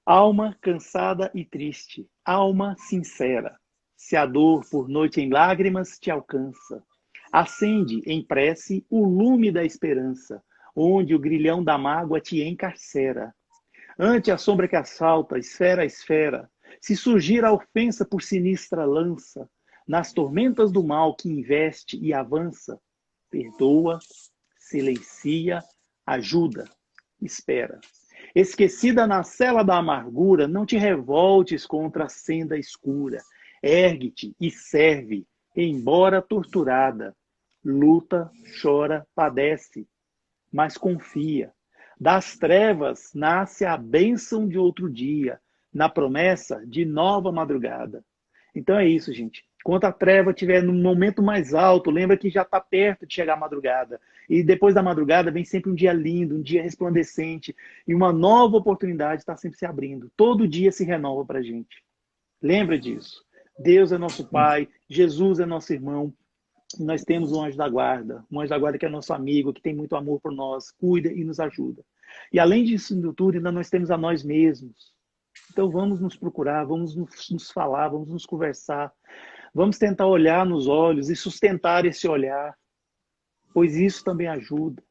Alma cansada e triste, alma sincera, se a dor por noite em lágrimas te alcança, acende em prece o lume da esperança, onde o grilhão da mágoa te encarcera. Ante a sombra que assalta, esfera a esfera, se surgir a ofensa por sinistra lança, nas tormentas do mal que investe e avança, perdoa, silencia, ajuda, espera. Esquecida na cela da amargura, não te revoltes contra a senda escura. Ergue-te e serve, embora torturada. Luta, chora, padece, mas confia. Das trevas nasce a bênção de outro dia, na promessa de nova madrugada. Então é isso, gente. Quando a treva estiver no momento mais alto, lembra que já está perto de chegar a madrugada. E depois da madrugada vem sempre um dia lindo, um dia resplandecente. E uma nova oportunidade está sempre se abrindo. Todo dia se renova para a gente. Lembra disso. Deus é nosso Pai, Jesus é nosso irmão. Nós temos um anjo da guarda que é nosso amigo, que tem muito amor por nós, cuida e nos ajuda. E além disso tudo, ainda nós temos a nós mesmos. Então vamos nos procurar, vamos nos falar, vamos nos conversar. Vamos tentar olhar nos olhos e sustentar esse olhar, pois isso também ajuda.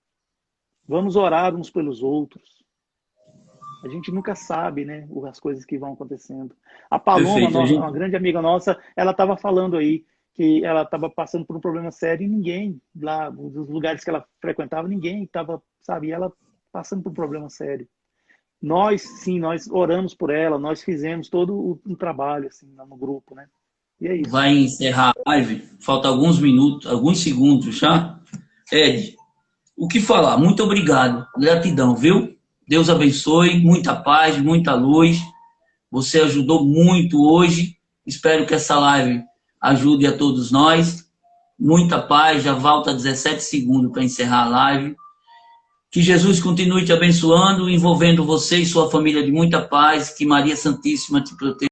Vamos orar uns pelos outros. A gente nunca sabe, né, as coisas que vão acontecendo. A Paloma, uma grande amiga nossa, ela estava falando aí que ela estava passando por um problema sério e ninguém, lá nos lugares que ela frequentava, ninguém estava, sabe, ela passando por um problema sério. Nós, sim, nós oramos por ela, nós fizemos todo um trabalho, assim, no grupo, né? E é isso. Vai encerrar a live, falta alguns minutos, alguns segundos, já? Ed, o que falar? Muito obrigado, gratidão, viu? Deus abençoe, muita paz, muita luz. Você ajudou muito hoje. Espero que essa live ajude a todos nós. Muita paz, já falta 17 segundos para encerrar a live. Que Jesus continue te abençoando, envolvendo você e sua família de muita paz, que Maria Santíssima te proteja.